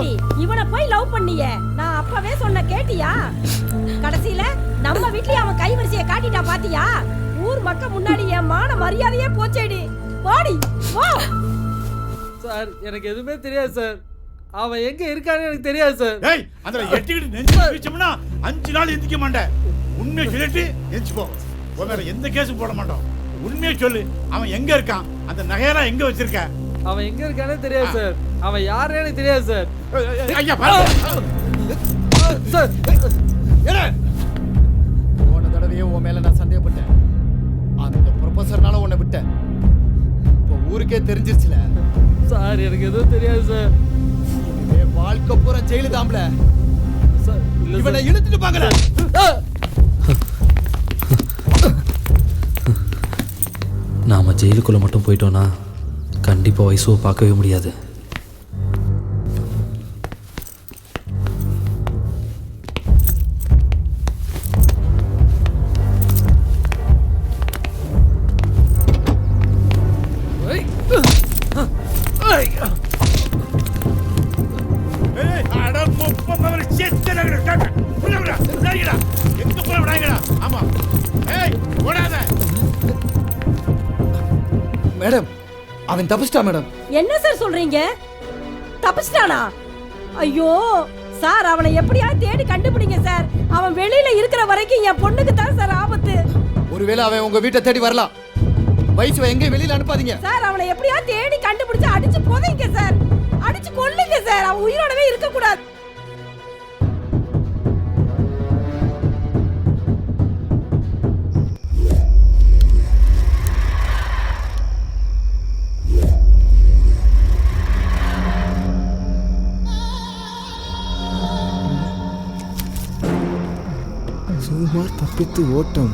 இவனை போய் லவ் பண்ணியே, நான் அப்பவே சொன்ன கேட்டியா? கடைசியில நம்ம வீட்லயே அவன் கைவரிசையை காட்டிட்டா பாத்தியா? ஊர் மக்கள் முன்னாடி என் மான மரியாதையே போச்சேடி. போடி போ. சார் எனக்கு எதுவுமே தெரியாது சார், அவன் எங்க இருக்கான்னு எனக்கு தெரியாது சார். ஏய் அதல எட்டிக்கிட்டு நெஞ்சு வீச்சோம்னா 5 நாள் எந்திக்க மாட்டேன். உண்மையை சொல்லிட்டு எந்திச்சு போ. வேற எந்த கேஸும் போட மாட்டோம். உண்மையை சொல்லு, அவன் எங்க இருக்கான், அந்த நகையெல்லாம் எங்க வச்சிருக்க? அவன் எங்க இருக்கானே தெரியாது சார், அவன் யாருன்னு எனக்கு தெரியாது சார். ஐயா பாரு சார் என்ன போன தடவையே உன் மேல நான் சந்தேகப்பட்டேன், அந்த ப்ரொஃபஸர்னால உன்னை விட்டேன். இப்போ ஊருக்கே தெரிஞ்சிருச்சுல. சார் எனக்கு எதுவும் தெரியாது சார். வாழ்க்கை பூரா ஜெயிலு தாம்ல. இவனை சார் இழுத்துட்டு பாக்கல. நாம ஜெயிலுக்குள்ள மட்டும் போயிட்டோம்னா கண்டிப்பா வயசுவை பார்க்கவே முடியாது. மேடம் அவன் தப்பிச்சிட்டான் மேடம். என்ன சார் சொல்றீங்க? தப்பிச்சிட்டானா? ஐயோ சார், அவனை எப்படியாவது தேடி கண்டுபிடிங்க சார். அவன் வெளியில இருக்கிற வரைக்கும் என் பொண்ணுக்கு தான் சார் ஆபத்து. ஒருவேளை அவன் உங்க வீட்டை தேடி வரலாம். வயசுவை எங்கேயும் வெளியில அனுப்பாதீங்க சார். அவனை எப்படியாவது தேடி கண்டுபிடிச்சு அடிச்சு போதைங்க சார், அடிச்சு கொல்லுங்க சார். அவன் உயிரோடவே இருக்க கூடாது. சுமார் தப்பித்து ஓட்டம்.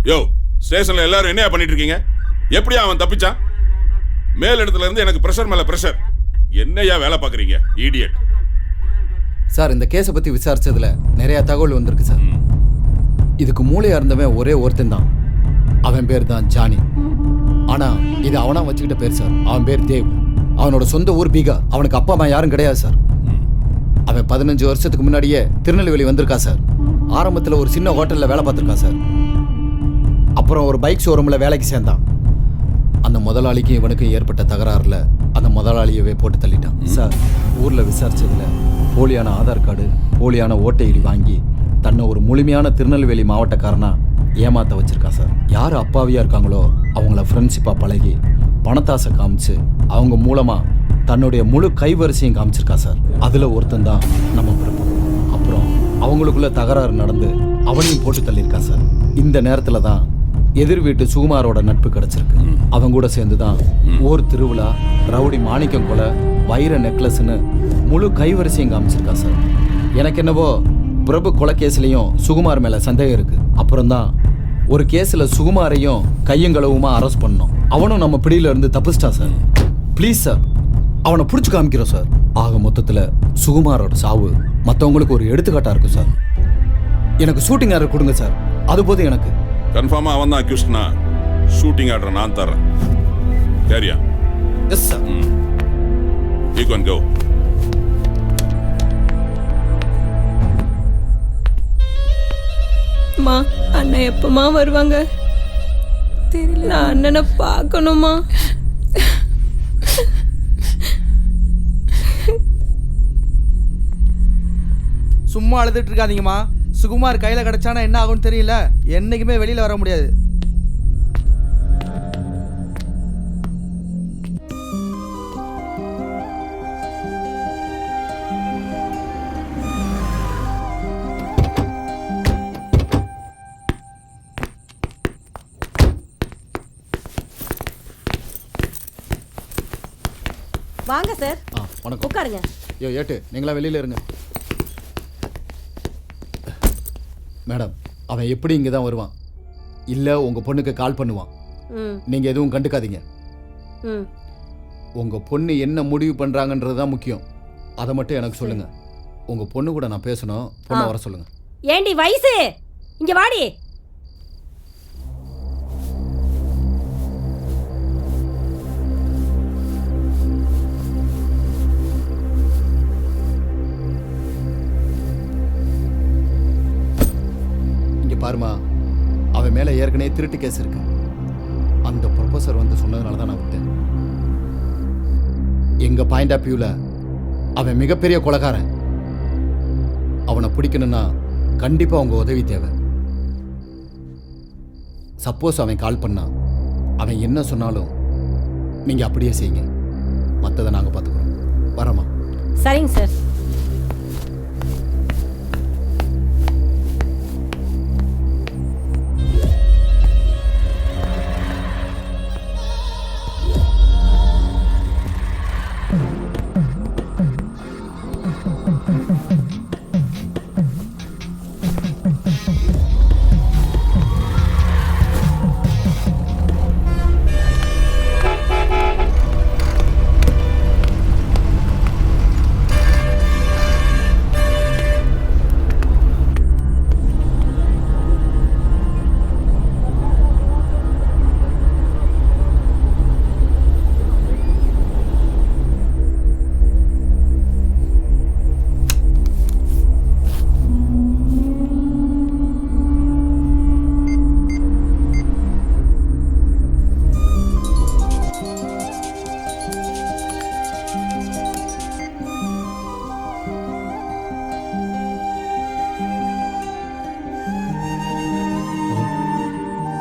யோ ஸ்டேஷன்ல எல்லாரும் என்ன பண்ணிட்டு இருக்கீங்க? எப்படியா அவன் தப்பிச்சான்? மேல் இடத்துல இருந்து எனக்கு பிரஷர் மேல பிரஷர். என்னையா வேலை பாக்குறீங்க ஈடியட்? சார் இந்த கேஸை பத்தி விசாரிச்சதுல நிறைய தகவல் வந்திருக்கு சார். இதுக்கு மூளையா இருந்தவன் ஒரே ஒருத்தன் தான். அவன் பேர் தான் ஜானி. ஆனா இது அவனா வச்சுக்கிட்ட பேர் சார். அவன் பேர் தேவ். அவனோட சொந்த ஊர் பீகார். அவனுக்கு அப்பா அம்மா யாரும் கிடையாது சார். அவன் 15 வருஷத்துக்கு முன்னாடியே திருநெல்வேலி வந்திருக்கா சார். ஆரம்பத்தில் ஒரு சின்ன ஹோட்டலில் வேலை பார்த்துருக்கா சார். அப்புறம் ஒரு பைக் ஷோரூமில் வேலைக்கு சேர்ந்தான். அந்த முதலாளிக்கும் இவனுக்கும் ஏற்பட்ட தகராறுல அந்த முதலாளியவே போட்டு தள்ளிட்டான் சார். ஊரில் விசாரிச்சதுல போலியான ஆதார் கார்டு, போலியான ஓட்டை ஐடி வாங்கி தன்னை ஒரு முழுமையான திருநெல்வேலி மாவட்டக்காரனா ஏமாத்த வச்சிருக்கா சார். யார் அப்பாவியாக இருக்காங்களோ அவங்கள ஃப்ரெண்ட்ஷிப்பாக பழகி பணத்தாசை காமிச்சு அவங்க மூலமாக தன்னுடைய முழு கைவரிசையும் காமிச்சிருக்கா சார். அதில் ஒருத்தன் தான் நம்ம பிரபு. அப்புறம் அவங்களுக்குள்ள தகராறு நடந்து அவனையும் போட்டு தள்ளியிருக்கா சார். இந்த நேரத்தில் தான் எதிர் வீட்டு சுகுமாரோட நட்பு கிடைச்சிருக்கு. அவங்க கூட சேர்ந்து தான் ஊர் திருவிழா, ரவுடி மாணிக்கம் கொலை, வைர நெக்லஸ்ன்னு முழு கைவரிசையும் காமிச்சிருக்கா சார். எனக்கு என்னவோ பிரபு கொலை கேஸ்லையும் சுகுமார் மேலே சந்தேகம் இருக்கு. அப்புறம் தான் ஒரு கேஸில் சுகுமாரையும் கையங்களவுமா அரெஸ்ட் பண்ணோம். அவனும் நம்ம பிடியில இருந்து தப்பிச்சிட்டா சார். ப்ளீஸ் சார், அவனை பிடிச்சி காமிக்கிறோம் சார். ஆக மொத்தத்தில் சுகுமாரோட சாவு மற்றவங்களுக்கு ஒரு எடுத்துக்காட்டாக இருக்கும் சார். எனக்கு ஷூட்டிங் ஆர்டர் கொடுங்க சார், அது போதும் எனக்கு. கன்ஃபார்மா அவன் தான் அக்யூஸ்ட்னா ஷூட்டிங் ஆர்டர் நான் தரேன். சரியா? Yes sir. You can go. அம்மா, அண்ணன் எப்பமா வருவாங்க தெரியல. நான் அண்ணனை பார்க்கணுமா? சும்மா அழுதுட்டு இருக்காதீங்கம்மா. சுகுமார் கையில் கிடச்சானா என்ன ஆகும்னு தெரியல. என்னைக்குமே வெளியில் வர முடியாது. வாங்க சார். வணக்கம். உட்காருங்க. ஐயோ ஏட்டு, நீங்களா வெளியில் இருங்க. மேடம், அவன் எப்படி இங்கே தான் வருவான், இல்லை உங்கள் பொண்ணுக்கு கால் பண்ணுவான். நீங்கள் எதுவும் கண்டுக்காதீங்க. உங்கள் பொண்ணு என்ன முடிவு பண்ணுறாங்கன்றது தான் முக்கியம். அதை மட்டும் எனக்கு சொல்லுங்கள். உங்கள் பொண்ணு கூட நான் பேசணும். பொண்ணை வர சொல்லுங்கள். ஏண்டி வயசு, இங்கே வாடி. பாருமா, அவன் மேலே ஏற்கனவே திருட்டு கேஸ் இருக்கு. அந்த ப்ரொஃபஸர் வந்து சொன்னதுனால தான் நான் விட்டேன். எங்க பாயிண்ட் ஆஃப் வியூவில் அவன் மிகப்பெரிய கொலைகாரன். அவனை பிடிக்கணும்னா கண்டிப்பாக உங்க உதவி தேவை. சப்போஸ் அவன் கால் பண்ணா அவன் என்ன சொன்னாலும் நீங்கள் அப்படியே செய்யுங்க. மற்றதை நாங்கள் பார்த்துக்குறோம். வரமா? சரிங்க சார்.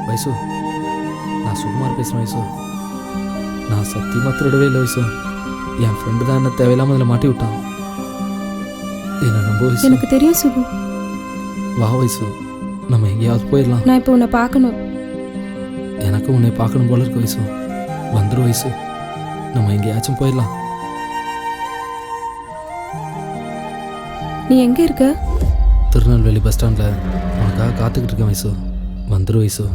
வயசு, நான் சுகுமார் பேசுகிறேன். வயசு, நான் சத்தியமாக திருடவே இல்லை. வயசு, என் ஃப்ரெண்டு தான் என்ன தேவையில்லாமல் அதில் மாட்டி விட்டான். என்ன நம்ப வயசு. எனக்கு தெரியும் சுகு. வா வயசு, நம்ம எங்கேயாவது போயிடலாம். நான் இப்போ உன்னை பார்க்கணும். எனக்கும் உன்னை பார்க்கணும் போல இருக்கு. வயசு, வந்துடும். வயசு, நம்ம எங்கேயாச்சும் போயிடலாம். நீ எங்கே இருக்க? திருநெல்வேலி பஸ் ஸ்டாண்டில் உனக்காக காத்துக்கிட்டு இருக்கேன். வயசு, வந்துடும். வயசு,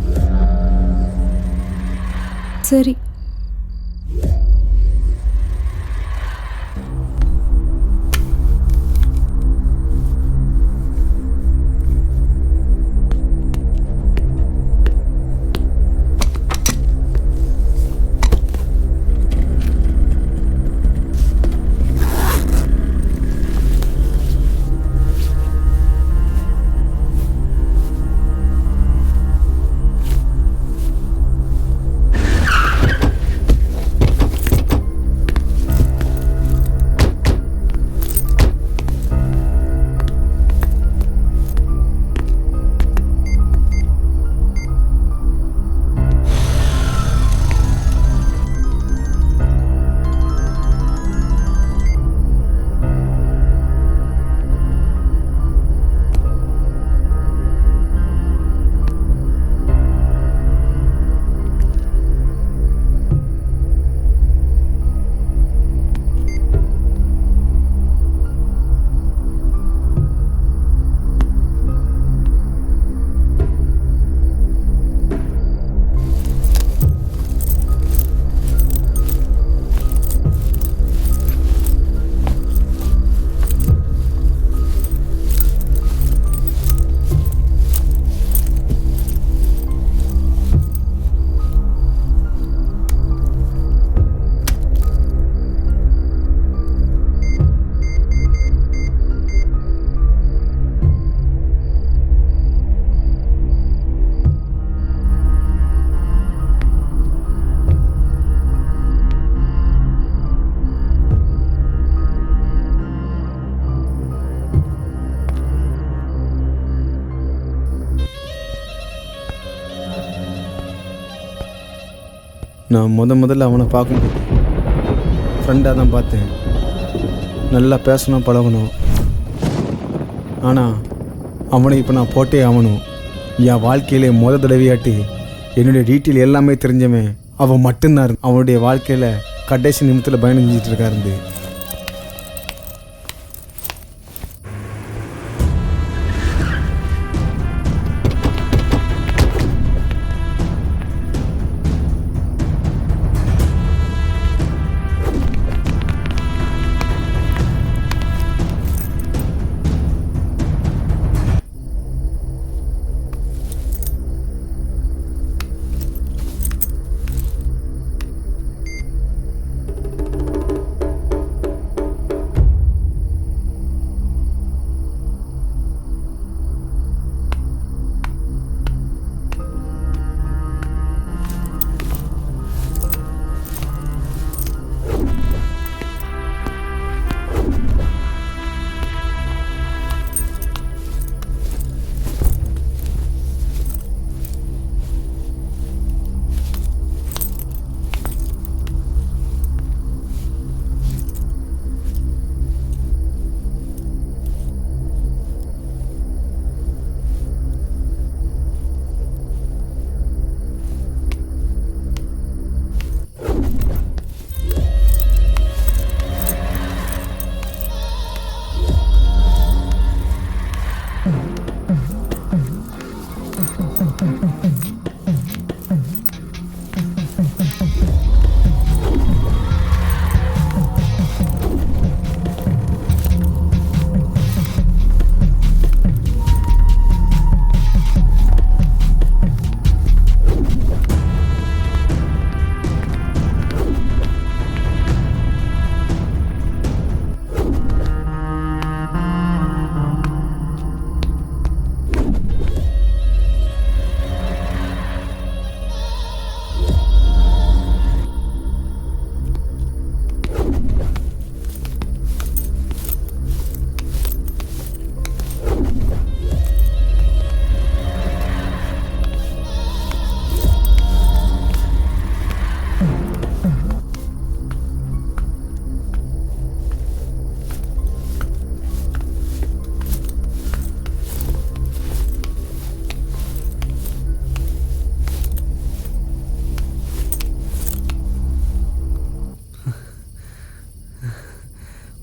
சரி. நான் முதல்ல அவனை பார்க்கும்போது ஃப்ரெண்டாக தான் பார்த்தேன். நல்லா பேசணும், பழகணும். ஆனால் அவனை இப்போ நான் போட்டே ஆகணும். என் வாழ்க்கையிலே தடவையாட்டி என்னுடைய டீட்டெயில் எல்லாமே தெரிஞ்சவன் அவன் மட்டும்தான். அவனுடைய வாழ்க்கையில் கடைசி நிமிடத்தில் பயணம் செஞ்சிட்டு இருக்காரு.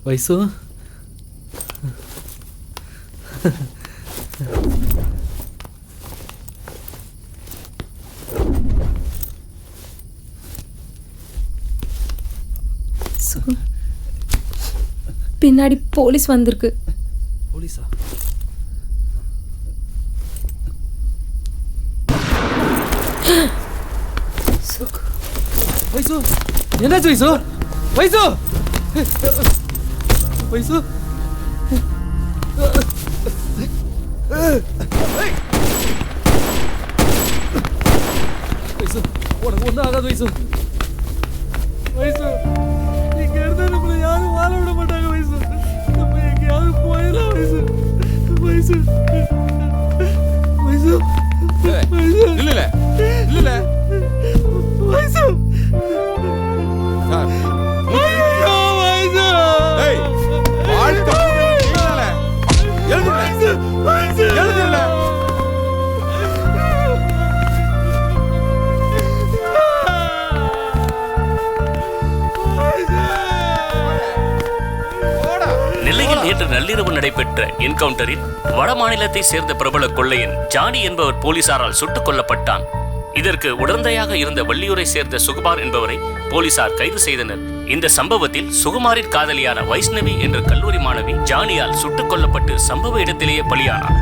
வைசு, பின்னாடி போலீஸ் வந்திருக்கு. போலீஸா? வைசு, என்னாச்சு வைசு? வைசு, வைசு, வைசு, உனக்கு ஒன்றும் ஆகாது வைசு. வைசு, இங்க இருந்தா நம்மள யாரும் வாழ விட மாட்டாங்க வைசு. நம்ம எங்கேயாவது போயிடலாம் வைசு. வைசு, வைசு, வைசு, இல்ல இல்ல வைசு, சார், ஐயோ வைசு, ஏய் வாழ்க்கை எழுதுல எழுதுல நெல்லையில் நேற்று நள்ளிரவு நடைபெற்ற என்கவுண்டரில் வட மாநிலத்தை சேர்ந்த பிரபல கொள்ளையன் ஜானி என்பவர் போலீசாரால் சுட்டுக் கொல்லப்பட்டான். இதற்கு உடந்தையாக இருந்த வள்ளியூரை சேர்ந்த சுகுமார் என்பவரை போலீசார் கைது செய்தனர். இந்த சம்பவத்தில் சுகுமாரின் காதலியான வைஷ்ணவி என்ற கல்லூரி மாணவி ஜானியால் சுட்டுக் கொல்லப்பட்டு சம்பவ இடத்திலேயே பலியானார்.